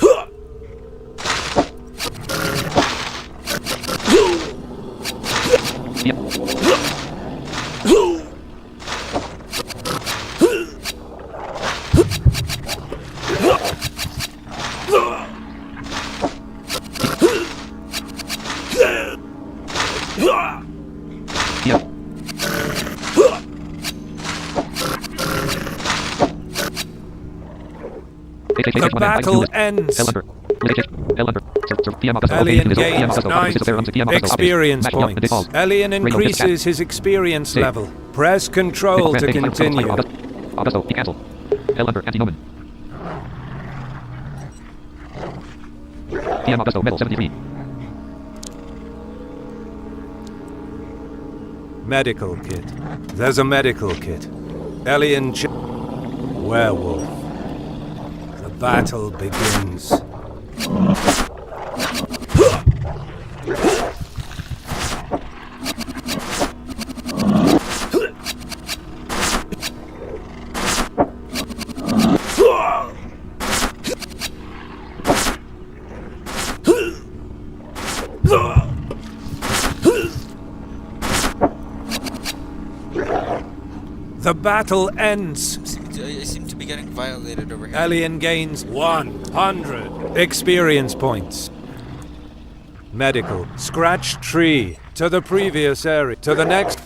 S2: Yep.
S3: The battle ends. Elian gains 9 experience points. Elian increases his experience level. Press Control to continue.
S2: Augusto, cancel. L anti-Noman. PM Augusto, middle 73.
S3: Medical kit. There's a medical kit. Elian werewolf. The battle begins. The battle ends.
S1: I seem to be getting violated over here.
S3: Elian gains 100 experience points. Medical. Scratch tree. To the previous area. To the next.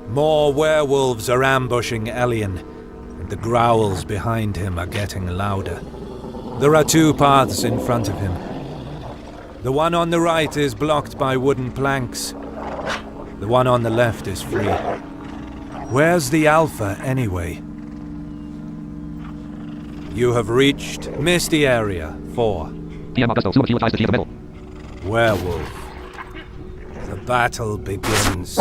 S3: More werewolves are ambushing Elian, and the growls behind him are getting louder. There are 2 paths in front of him. The one on the right is blocked by wooden planks. The one on the left is free. Where's the Alpha, anyway? You have reached Misty Area 4.
S2: PM Augusto, soon utilize the key in the middle.
S3: Werewolf. The battle begins.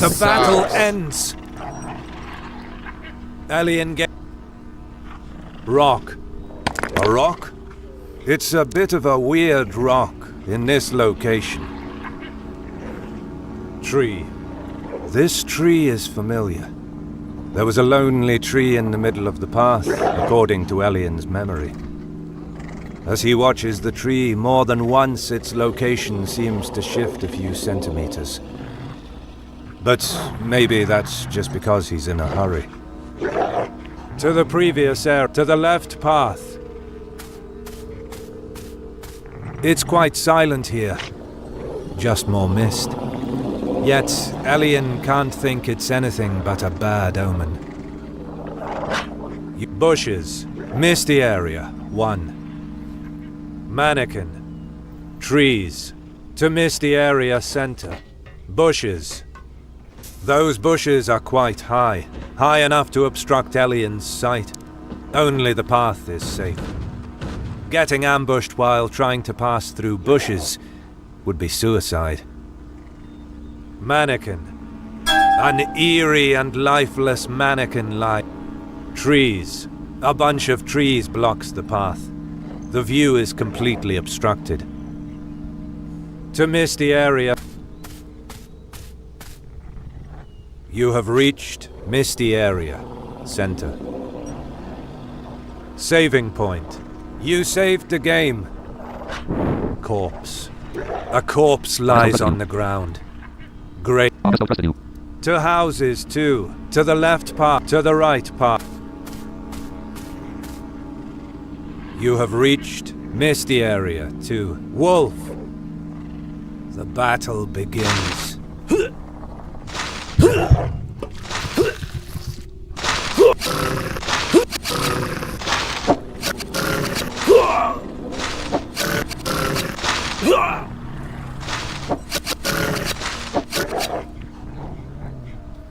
S3: The battle ends. Elian get rock. A rock? It's a bit of a weird rock in this location. Tree. This tree is familiar. There was a lonely tree in the middle of the path, according to Elian's memory. As he watches the tree, more than once its location seems to shift a few centimeters. But maybe that's just because he's in a hurry. To the previous area, to the left path. It's quite silent here. Just more mist. Yet, Elian can't think it's anything but a bad omen. Bushes. Misty area. 1. Mannequin. Trees. To misty area center. Bushes. Those bushes are quite high. High enough to obstruct Elian's sight. Only the path is safe. Getting ambushed while trying to pass through bushes would be suicide. Mannequin. An eerie and lifeless mannequin light. Trees. A bunch of trees blocks the path. The view is completely obstructed. To misty area. You have reached misty area center. Saving point. You saved the game. Corpse. A corpse lies on the ground. Great.
S2: Honest residue.
S3: To houses, too. To the left part, to the right part. You have reached misty area, too. Wolf. The battle begins.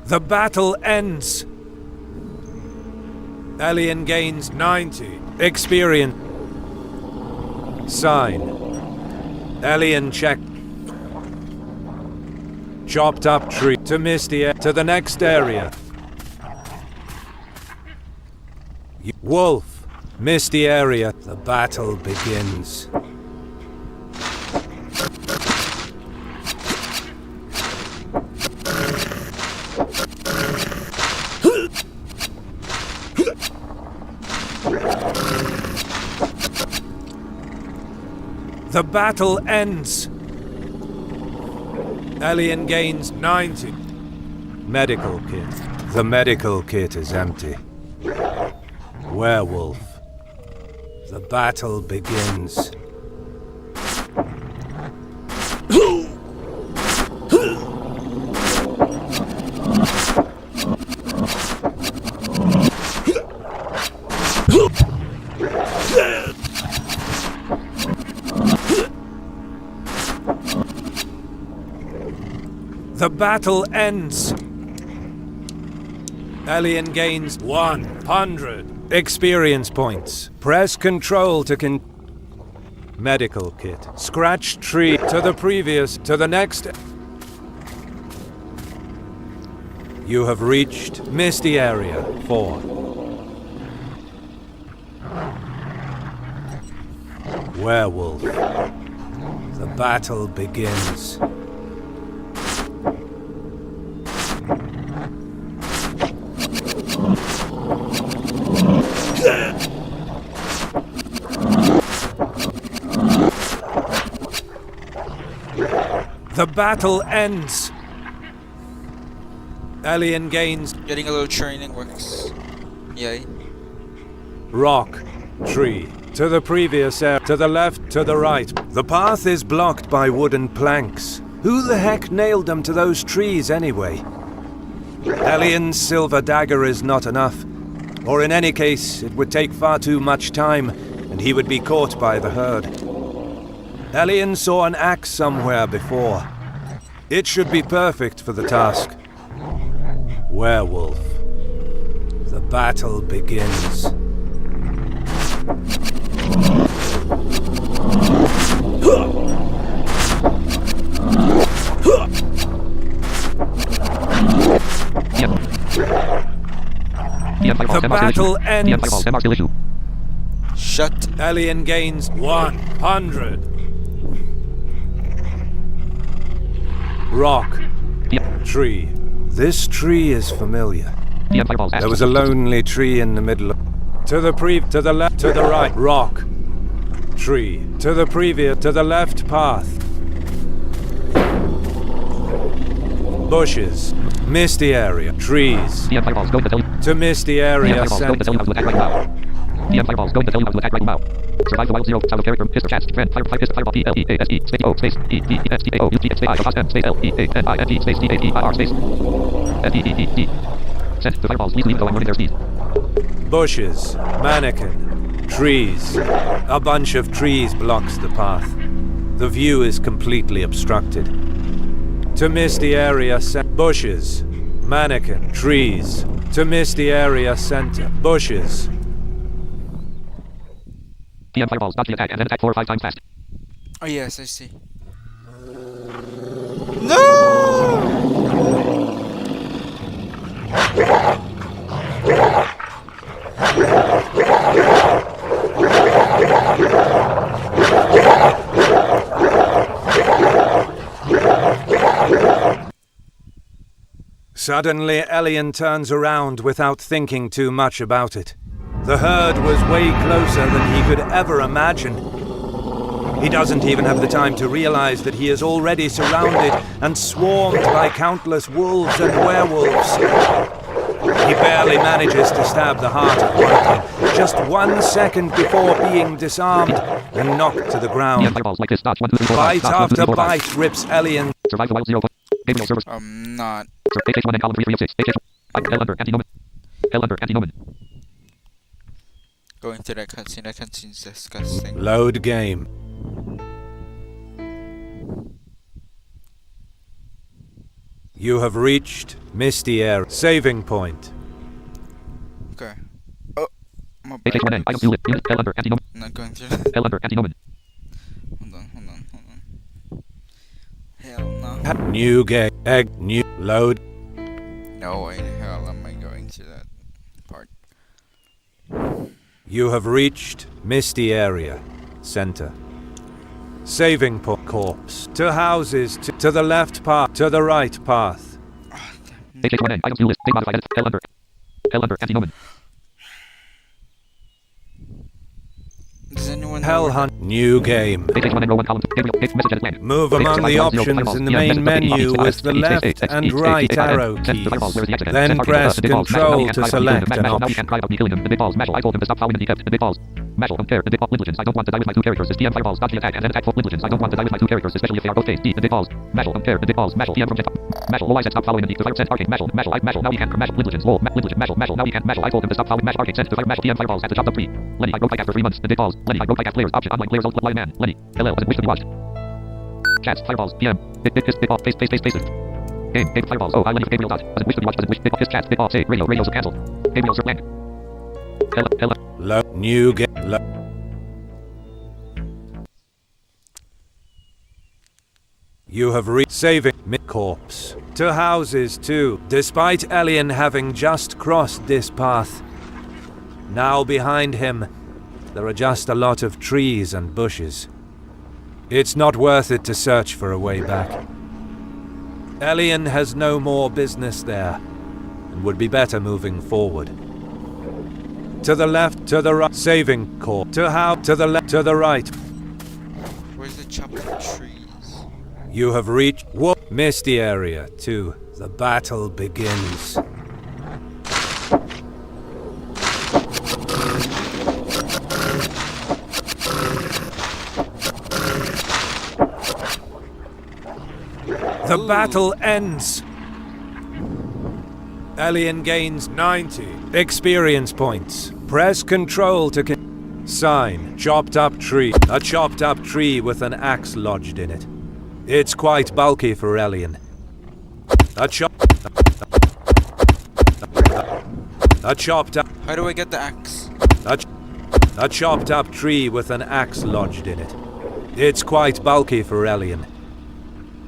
S3: The battle ends. Elian gains 90 experience. Sign. Elian check. Chopped up tree to misty to the next area. Wolf. Misty area. The battle begins. The battle ends. Elian gains 90. Medical kit. The medical kit is empty. Werewolf. The battle begins. The battle ends. Elian gains 100 experience points. Press control to medical kit. Scratch tree to the previous, to the next. You have reached misty area 4. Werewolf. The battle begins. The battle ends. Elian gains.
S1: Getting a little training works. Yay.
S3: Rock. Tree. To the previous area. To the left, to the right. The path is blocked by wooden planks. Who the heck nailed them to those trees anyway? Elian's silver dagger is not enough. Or in any case, it would take far too much time, and he would be caught by the herd. Elian saw an axe somewhere before. It should be perfect for the task. Werewolf. The battle begins. The battle ends.
S1: Shut.
S3: Elian gains 100. Rock. Tree. This tree is familiar. There was a lonely tree in the middle of... To the left, to the right. Rock. Tree. To the previous, to the left path. Bushes. Misty area. Trees. To misty area center.
S2: PM fireballs. Going to tell you how to attack right now. Survive the wild zero. South of character. Hister chats. Friend. Hister fireball. PLEASE. Space O. Space EESTAO. UTX. Space I. Space LEANING. Space DAER. Space FEED. Sent. The fireballs. Please leave though I'm running their speed.
S3: Bushes, mannequin, trees. A bunch of trees blocks the path. The view is completely obstructed. To misty area bushes, mannequin, trees. To misty area center, bushes.
S2: PM fireballs. Dodge the attack and then attack 4 or 5 times fast.
S1: Oh yes, I see. No!
S3: Suddenly, Elian turns around without thinking too much about it. The herd was way closer than he could ever imagine. He doesn't even have the time to realize that he is already surrounded and swarmed by countless wolves and werewolves. He barely manages to stab the heart of one of them, just 1 second before being disarmed and knocked to the ground.
S2: PM fireballs like this. Dodge 1, 2, 3, 4, 5.
S3: Bite
S2: Dodge 1, 2,
S3: after
S2: 3, 4, 5.
S3: bite rips Elian.
S2: Survive the wild zero. Gabriel servers.
S1: I'm not.
S2: HH1 and column 3 of 6. HH1. L under anti-nomen. L under anti-nomen.
S1: Going through that cutscene. That cutscene's disgusting.
S3: Load game. You have reached Misty Air saving point.
S1: Okay. Oh, my bad.
S2: HH1N. Items unit. Unit. L under anti-nomen.
S1: I'm not going through that.
S2: L under anti-nomen.
S1: Hold on. Hell no.
S3: New game. Egg. New. Load.
S1: No way in hell am I going to that part.
S3: You have reached Misty Area Center. Saving point. Corpse. To houses. To the left path. To the right path.
S2: HH1N. Items unit. They modified it. L under anti-nomen.
S1: Does anyone know
S3: Hell
S1: where
S3: Hunt. New game.
S2: HH1N row 1 column 2. Gabriel. H message at land.
S3: Move among the options in the main menu with the left and right arrow keys. Then press Control to select an
S2: Now you
S3: option.
S2: can't cry about me killing him. The big balls. Mashal. I told him to stop following and he kept. The big balls. Mashal. Compare. The big ball. Legends. I don't want to die with my 2 characters. This PM fireballs. Dodge the attack and then attack 4 legends. I don't want to die with my 2 characters, especially if they are both phase. D. The big balls. Mashal. Compare. The big balls. Mashal. PM from Jet. Mashal. I said stop following and he. The fire sent arcade. Mashal. Mashal. Now he can't. Mashal. Legends. Wall. Legends. Mashal. Now he can't. Mashal. I told him to stop following. Mashal. Arcade sent to fire. Mashal. PM fireballs at the shop of 3. Lenny. I broke back after 3 months. The big balls. Lenny. I broke back at players. Option. Online players. Old live man. Lenny. LL. Doesn't wish to be watched. Chats. Fireballs. PM. Big ball. Face. Game. Fireballs. Oh, I Lenny. Gabriel. Dot. Doesn't wish to be watched. Doesn't wish. Big ball. His chats. Big ball. Say. Radio. Radios are cancelled. Gabriel. Sir blank. Hello.
S3: New game. You have reached saving corpse. To houses too, despite Elian having just crossed this path. Now behind him, there are just a lot of trees and bushes. It's not worth it to search for a way back. Elian has no more business there, and would be better moving forward. To the left, to the right, saving corpse. To the left, to the right.
S1: Where's the chopping trees?
S3: You have reached Misty Area 2. The battle begins. The battle ends. Elian gains 90 experience points. Press Control to sign. Chopped up tree. A chopped up tree with an axe lodged in it. It's quite bulky for Elian. A chopped up.
S1: How do I get the axe?
S3: A chopped up tree with an axe lodged in it. It's quite bulky for Elian.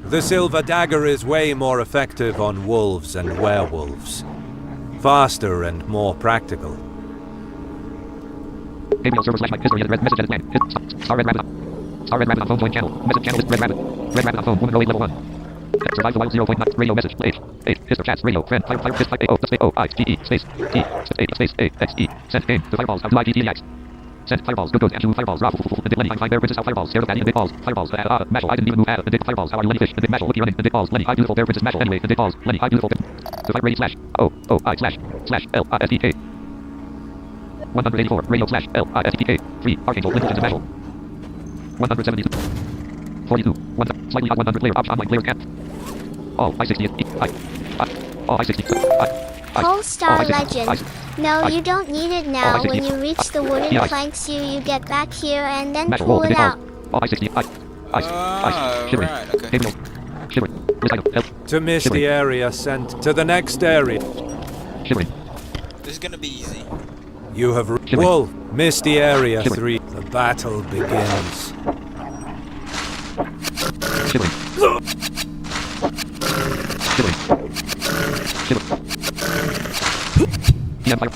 S3: The silver dagger is way more effective on wolves and werewolves. Faster and more practical.
S2: Gabriel server /Mike history red message edit land. Star red rabbit. Star red rabbit on phone join channel. Message channel is red rabbit. Red rabbit on phone. Woman row 8 level 1. Survive the wild 0.9. Radio message. H. Hister chats. Radio. Friend. Fire. Fist. Fire. Space. O. I. T. E. Space. T. Space. A. X. E. Send game. The fireballs. How do I GTX? Send fireballs. Good. And fireballs. Raw. Lenny. Find bear princess. Out fireballs. Scared of Annie. Big balls. Fireballs. Mashal. I didn't even move. The big fireballs. How are you, Lenny Fish? The big Mashal. Look, you're running. The big balls. Lenny. Hi, beautiful bear princess. Mashal. Anyway. The big balls. Lenny. Hi, beautiful. The fire rate /O. O. I /L. I. S. E. K. 184. Radio slash L I S T K 3. Archangel Littleton International. 172. 42. Slightly out 100 player option online player camp. All I-60 all I-60
S4: Polestar
S2: I-60
S4: Legend. No, you don't need it now.
S2: I-60
S4: When you reach the wooden
S2: Yeah.
S4: planks, you get back here and then
S2: Natural
S4: pull
S2: roll
S4: it out.
S2: all I-60 ice shivering
S1: right, okay.
S2: Gabriel shivering list item L
S3: To misty
S2: Shivering.
S3: area sent to the next area.
S2: shivering
S1: This is gonna be easy.
S3: You have
S2: Shivering.
S3: Wolf, misty area
S2: Shivering.
S3: 3. The battle begins.
S2: shivering shivering PM fire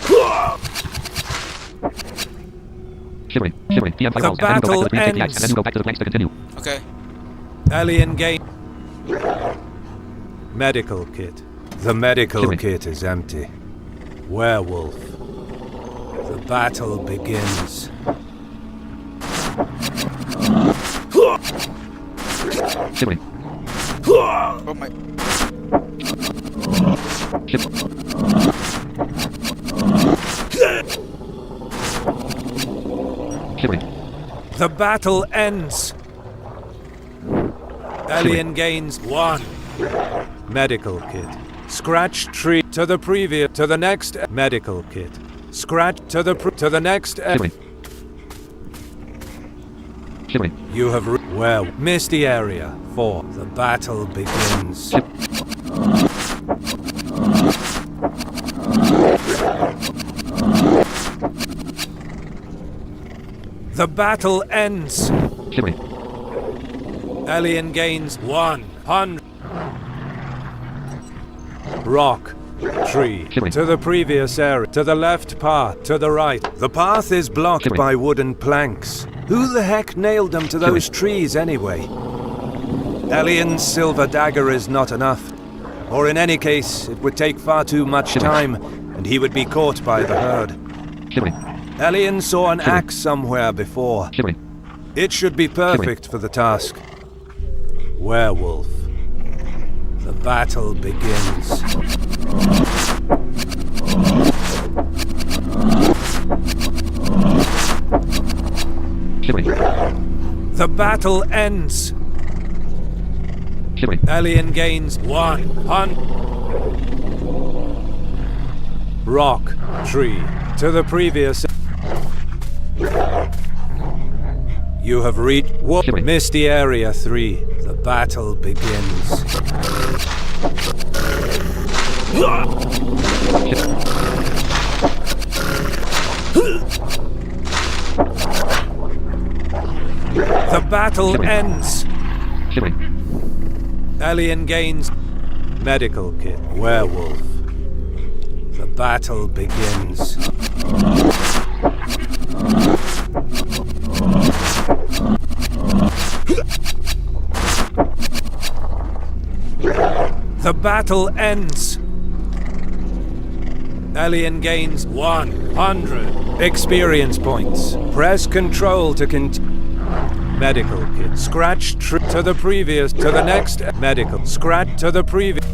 S2: shivering PM fire
S3: The
S2: walls and then you go back to
S3: battle
S2: the green take the axe and then
S3: ends.
S2: you go back to the planks to continue
S1: Okay.
S3: Alien gate. Medical kit. The medical
S2: Shivering.
S3: kit is empty. Werewolf. The battle begins.
S2: shivering
S1: Oh my.
S2: shivering
S3: The battle ends. Alien gains 1. Medical kit. Scratch tree to the previous to the next medical kit. Scratch to the next
S2: shivering
S3: You have misty area 4. The battle begins. The battle ends.
S2: shivering
S3: Alien gains 100. Rock. Tree.
S2: Shivering.
S3: To the previous area. To the left path. To the right. The path is blocked
S2: Shivering.
S3: by wooden planks. Who the heck nailed them to those trees anyway? Alien's silver dagger is not enough. Or in any case, it would take far too much
S2: Shivering.
S3: time, and he would be caught by the herd.
S2: shivering
S3: Alien saw an
S2: Shivering.
S3: axe somewhere before.
S2: shivering
S3: It should be perfect for the task. Werewolf. The battle begins.
S2: shivering
S3: The battle ends.
S2: shivering
S3: Alien gains 100. Rock. Tree. To the previous. You have reached
S2: Shivering.
S3: Misty Area 3. The battle begins. The battle
S2: Shivering.
S3: ends.
S2: shivering
S3: Alien gains medical kit. Werewolf. The battle begins. The battle ends. Alien gains 100 experience points. Press control to continue. Medical kit. Scratch to the previous. To the next. Medical. Scratch to the previous.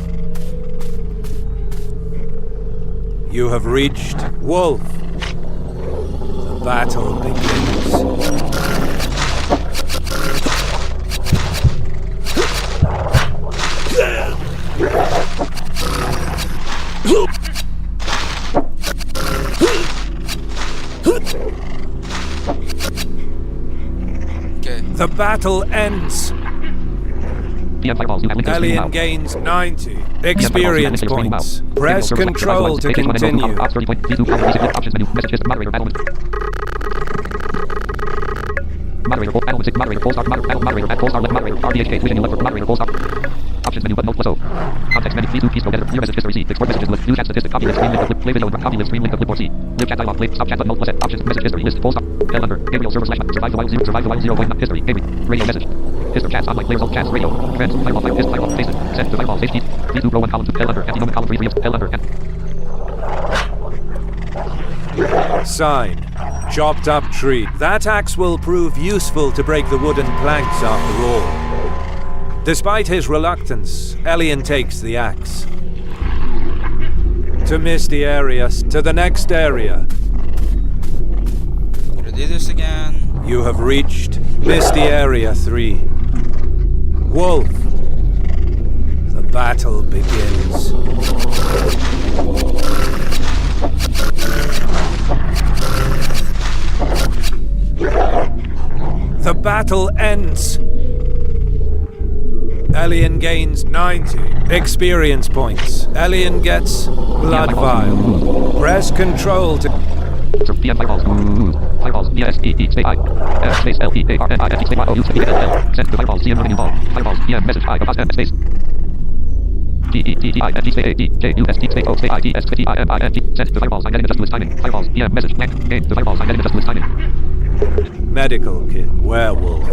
S3: You have reached Wolf. The battle begins.
S1: Okay.
S3: The battle ends.
S2: PM fireballs. You have linked to the screen
S3: Alien
S2: now.
S3: gains 90
S2: PM
S3: experience
S2: fireballs. You have linked to the screen
S3: points.
S2: now.
S3: Press
S2: Gabriel server select
S3: control to
S2: device list. Page one,
S3: continue.
S2: Ops 30 point V2 column basic list options menu. Message list moderator panel. Moderator panel with 6 moderator Polestar moderator at Polestar left moderator RDHK switching left for moderator Polestar. Options menu button no plus O. Context menu V2 piece together. Your message history C. Export messages list. View chat statistic. Copy list screen link of play video copy list screen link of clipboard C. Live chat dialog play stop chat button no plus F. Options message history list Polestar. L under Gabriel server slash survive the wild 0 survive the wild 0 point history Gabriel radio message. History chats online players alt chats radio friends firewall fire firewall faces send to firewall safety V2 row 1 column 2 L under empty moment column 3 L under
S3: Sign. Chopped up tree. That axe will prove useful to break the wooden planks after all. Despite his reluctance, Elian takes the axe. To Misty Area, to the next area. You have reached Misty Area 3. Wolf. The battle begins. The battle ends. Alien gains 90 experience points. Alien gets Blood Vial. Press Control to...
S2: PM fireballs. Fireballs. BSEE. Stay I. F space LEARNIFT. Stay I. U. Stay L. Send the fireballs. CM running involved. Fireballs. PM message. I. Above M. Space. DEDDING. Stay A. D. J. U. S. T. Stay O. Stay I. D. S. T. I. M. I. N. G. Send the fireballs. I'm getting adjusted to its timing. Fireballs. PM message. Blank. Game. The fireballs. I'm getting adjusted to its timing.
S3: Medical kit. Werewolf.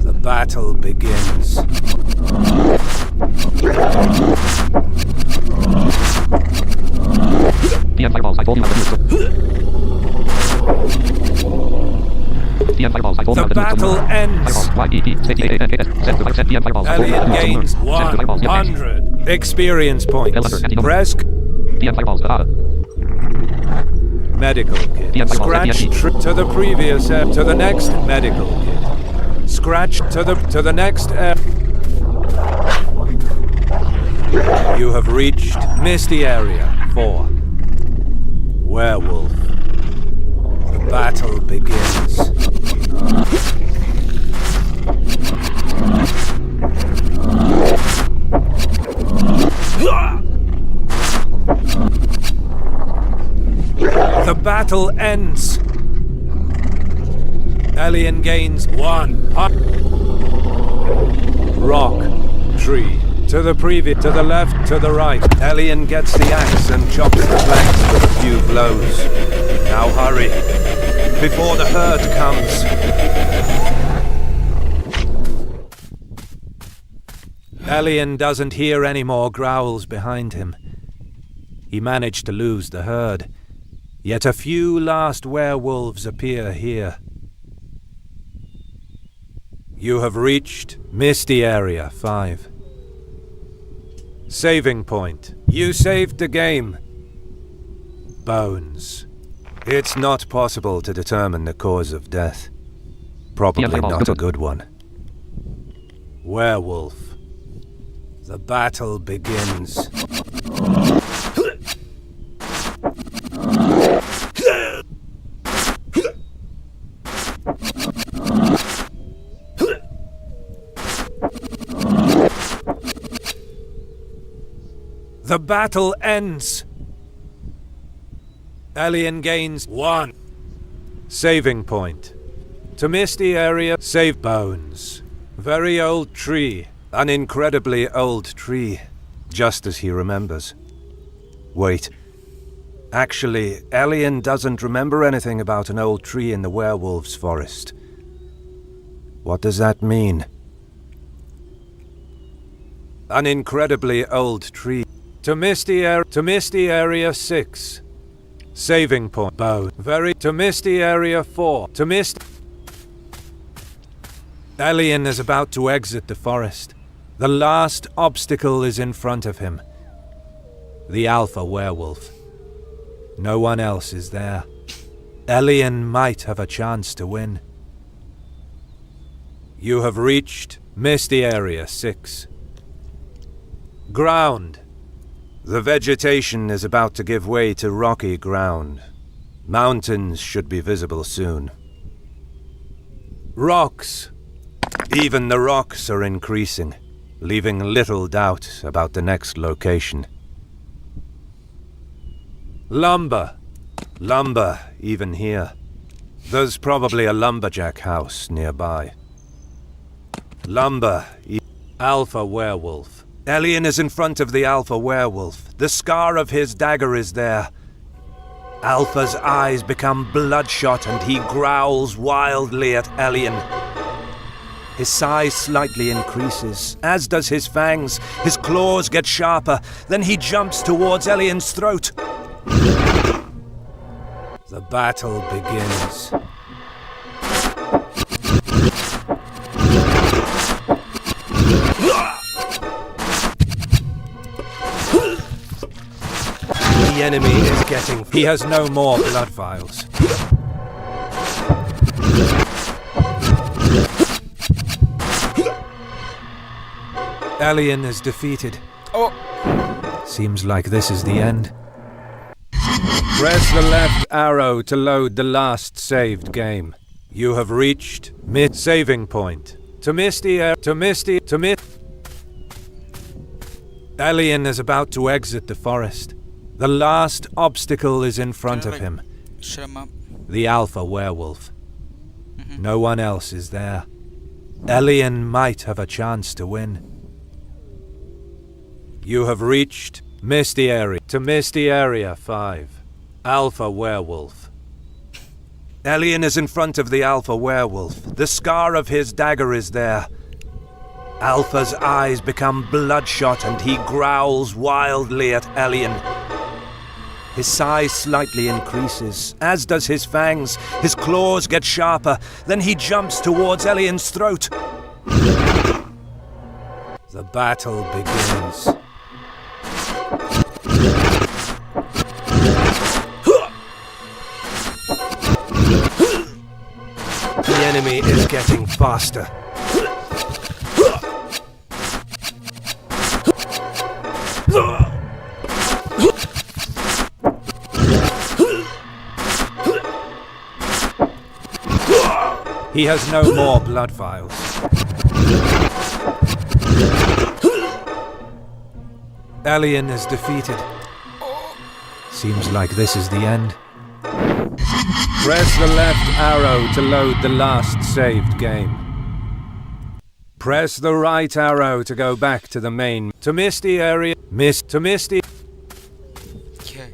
S3: The battle begins.
S2: PM fireballs. I told you how to do it. PM fireballs. I told you how to do it.
S3: The battle ends.
S2: Fireballs. YET. Stay TANS. Send the PM fireballs.
S3: Alien gains 100 experience points. Press
S2: PM fireballs.
S3: medical kit. Scratch to the previous to the next medical kit. Scratch to the next You have reached Misty Area 4. Werewolf. The battle begins. The battle ends. Alien gains 1. Rock. Tree. To the previous, to the left, to the right. Alien gets the axe and chops the planks with a few blows. Now hurry, before the herd comes. Alien doesn't hear any more growls behind him. He managed to lose the herd, yet a few last werewolves appear here. You have reached Misty Area 5. Saving point. You saved the game. Bones. It's not possible to determine the cause of death. Probably not a good one. Werewolf. The battle begins. The battle ends. Alien gains 1. Saving point. To Misty Area, save Bones. Very old tree. An incredibly old tree. Just as he remembers. Wait. Actually, Alien doesn't remember anything about an old tree in the werewolf's forest. What does that mean? An incredibly old tree. To Misty Area 6. Saving point. Bone. To Misty Area 4. To Misty... Alien is about to exit the forest. The last obstacle is in front of him. The alpha werewolf. No one else is there. Alien might have a chance to win. You have reached Misty Area 6. Ground. The vegetation is about to give way to rocky ground. Mountains should be visible soon. Rocks. Even the rocks are increasing, leaving little doubt about the next location. Lumber. Lumber, even here. There's probably a lumberjack house nearby. Lumber. Alpha werewolf. Alien is in front of the alpha werewolf. The scar of his dagger is there. Alpha's eyes become bloodshot and he growls wildly at Alien. His size slightly increases, as does his fangs. His claws get sharper. Then he jumps towards Alien's throat. The battle begins. The enemy is getting... He has no more blood vials. Alien is defeated.
S1: Oh!
S3: Seems like this is the end. Press the left arrow to load the last saved game. You have reached saving point. Alien is about to exit the forest. The last obstacle is in front of him.
S1: Shut him up.
S3: The alpha werewolf. No one else is there. Alien might have a chance to win. You have reached Misty Area 5. Alpha werewolf. Alien is in front of the alpha werewolf. The scar of his dagger is there. Alpha's eyes become bloodshot and he growls wildly at Alien. His size slightly increases, as does his fangs. His claws get sharper. Then he jumps towards Alien's throat. The battle begins. The enemy is getting faster. He has no more blood vials. Alien is defeated. Seems like this is the end. Press the left arrow to load the last saved game. Press the right arrow to go back to the main. To Misty Area. Misty.
S1: Okay.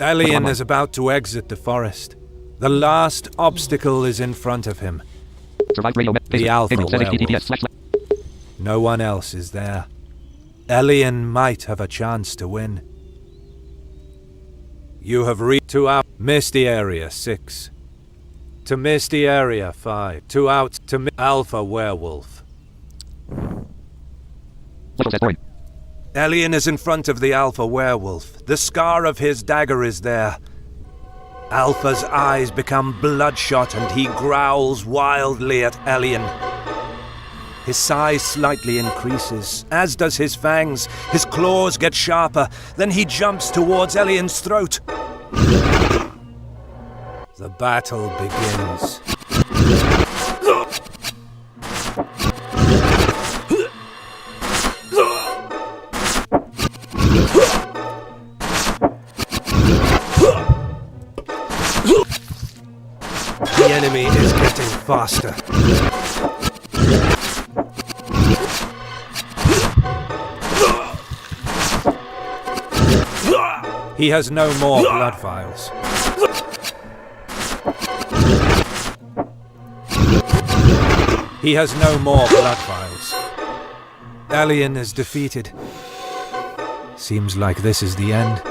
S3: Alien is about to exit the forest. The last obstacle is in front of him. The alpha werewolf. No one else is there. Alien might have a chance to win. You have reached to out Misty Area 6. To Misty Area 5. To out to Alpha Werewolf. Alien is in front of the Alpha Werewolf. The scar of his dagger is there. Alpha's eyes become bloodshot and he growls wildly at Alien. His size slightly increases, as does his fangs. His claws get sharper. Then he jumps towards Alien's throat. The battle begins. The enemy is getting faster. He has no more blood vials. He has no more blood vials. Alien is defeated. Seems like this is the end.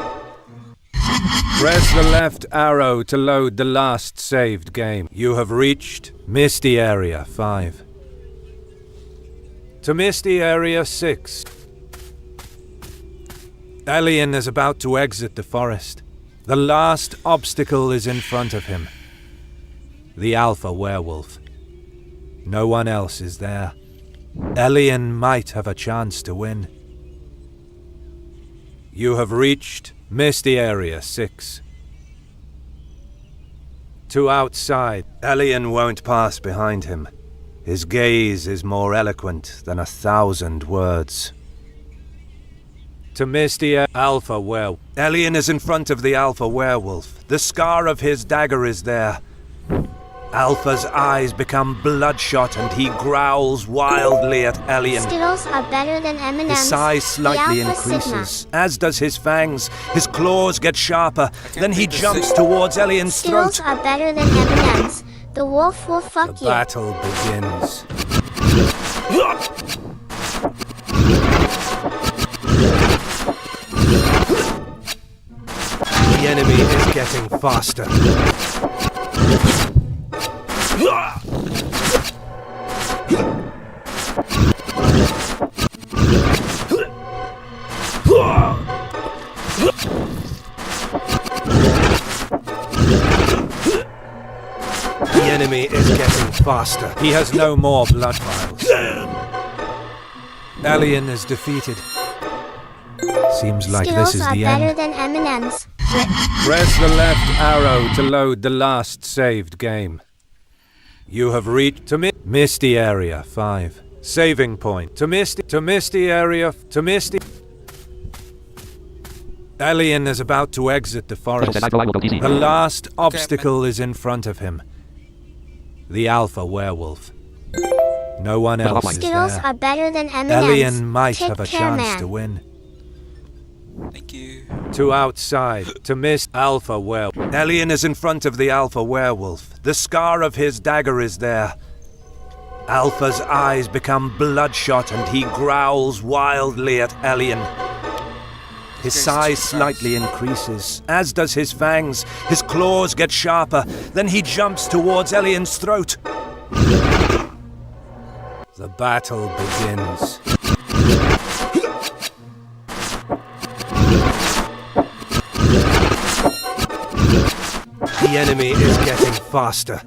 S3: Press the left arrow to load the last saved game. You have reached Misty Area 5. To Misty Area 6. Alien is about to exit the forest. The last obstacle is in front of him. The Alpha Werewolf. No one else is there. Alien might have a chance to win. You have reached Misty Area 6. To outside. Alien won't pass behind him. His gaze is more eloquent than 1,000 words. To Misty Alpha Werewolf. Alien is in front of the Alpha Werewolf. The scar of his dagger is there. Alpha's eyes become bloodshot and he growls wildly at Alien.
S4: Skittles are better than M&Ms.
S3: His size slightly
S4: The Alpha
S3: increases,
S4: Sigma.
S3: as does his fangs. His claws get sharper. Then he
S1: beat the
S3: jumps
S1: Sigma.
S3: towards Alien's
S4: Skittles
S3: throat.
S4: are better than M&Ms. The wolf will fuck
S3: The
S4: you.
S3: battle begins. The enemy is getting faster. The enemy is getting faster. He has no more blood vials. Alien is defeated. Seems like
S4: Skittles
S3: this is
S4: are
S3: the
S4: better
S3: end.
S4: than M&Ms.
S3: Press the left arrow to load the last saved game. You have reached to Misty Area 5. Saving point. To Misty Area. To Misty. Alien is about to exit the forest. The last obstacle is in front of him. The alpha werewolf. No one else is
S4: Skittles
S3: there.
S4: are better than M&Ms.
S3: Alien might
S4: Take
S3: have a
S4: care,
S3: chance
S4: man.
S3: to win.
S1: Thank you.
S3: To outside, to miss Alpha Werewolf. Alien is in front of the Alpha Werewolf. The scar of his dagger is there. Alpha's eyes become bloodshot and he growls wildly at Alien. His size slightly increases, as does his fangs. His claws get sharper. Then he jumps towards Alien's throat. The battle begins. The enemy is getting faster.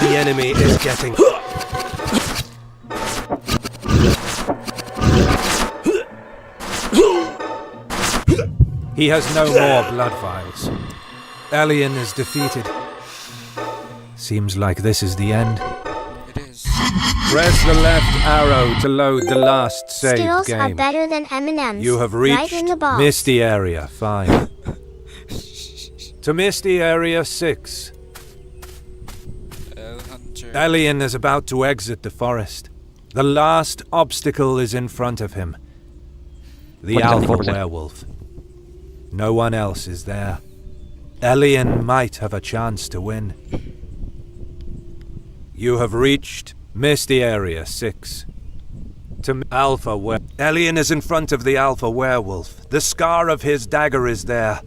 S3: The enemy is getting... He has no more blood vials. Alien is defeated. Seems like this is the end.
S1: It is.
S3: Press the left arrow to load the last saved
S4: Skittles are
S3: game.
S4: better than M&Ms.
S3: You have
S4: Right
S3: reached
S4: in the balls.
S3: Misty Area 5. To Misty Area 6.
S1: Hunter.
S3: Alien is about to exit the forest. The last obstacle is in front of him. The Alpha
S2: 74%.
S3: Werewolf. No one else is there. Alien might have a chance to win. You have reached Misty Area 6. To Alpha Werewolf. Alien is in front of the Alpha Werewolf. The scar of his dagger is there.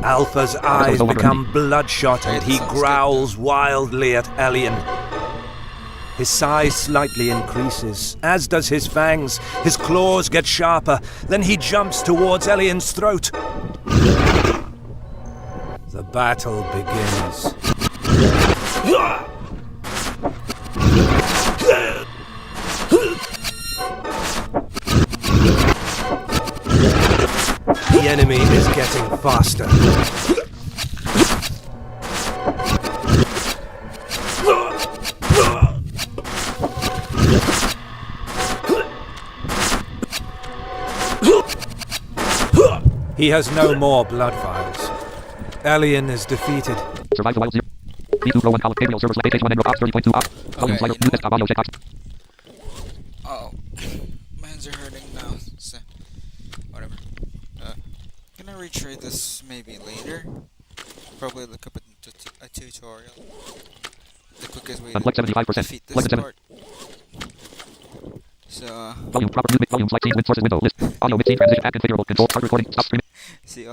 S3: Alpha's eyes become bloodshot and he growls wildly at Alien. His size slightly increases, as does his fangs. His claws get sharper. Then he jumps towards Alien's throat. The battle begins. The enemy is getting faster. He has no more blood vials. Alien is defeated.
S2: Survive the wild zero. B2 Pro 1 column Gabriel server slash H1 Endo Ops 30.2 Ops. Volume slider. New desktop audio checkbox.
S1: Oh, my hands are hurting now. So, whatever. Gonna retry this maybe later. Probably look up a tutorial. The quickest way to
S2: Unplugged 75%.
S1: defeat this
S2: Plug in 7.
S1: part. So,
S2: Volume proper. Volume select scene. Win sources window list. Audio mid scene transition add configurable control. Start recording. Stop streaming.
S1: see you all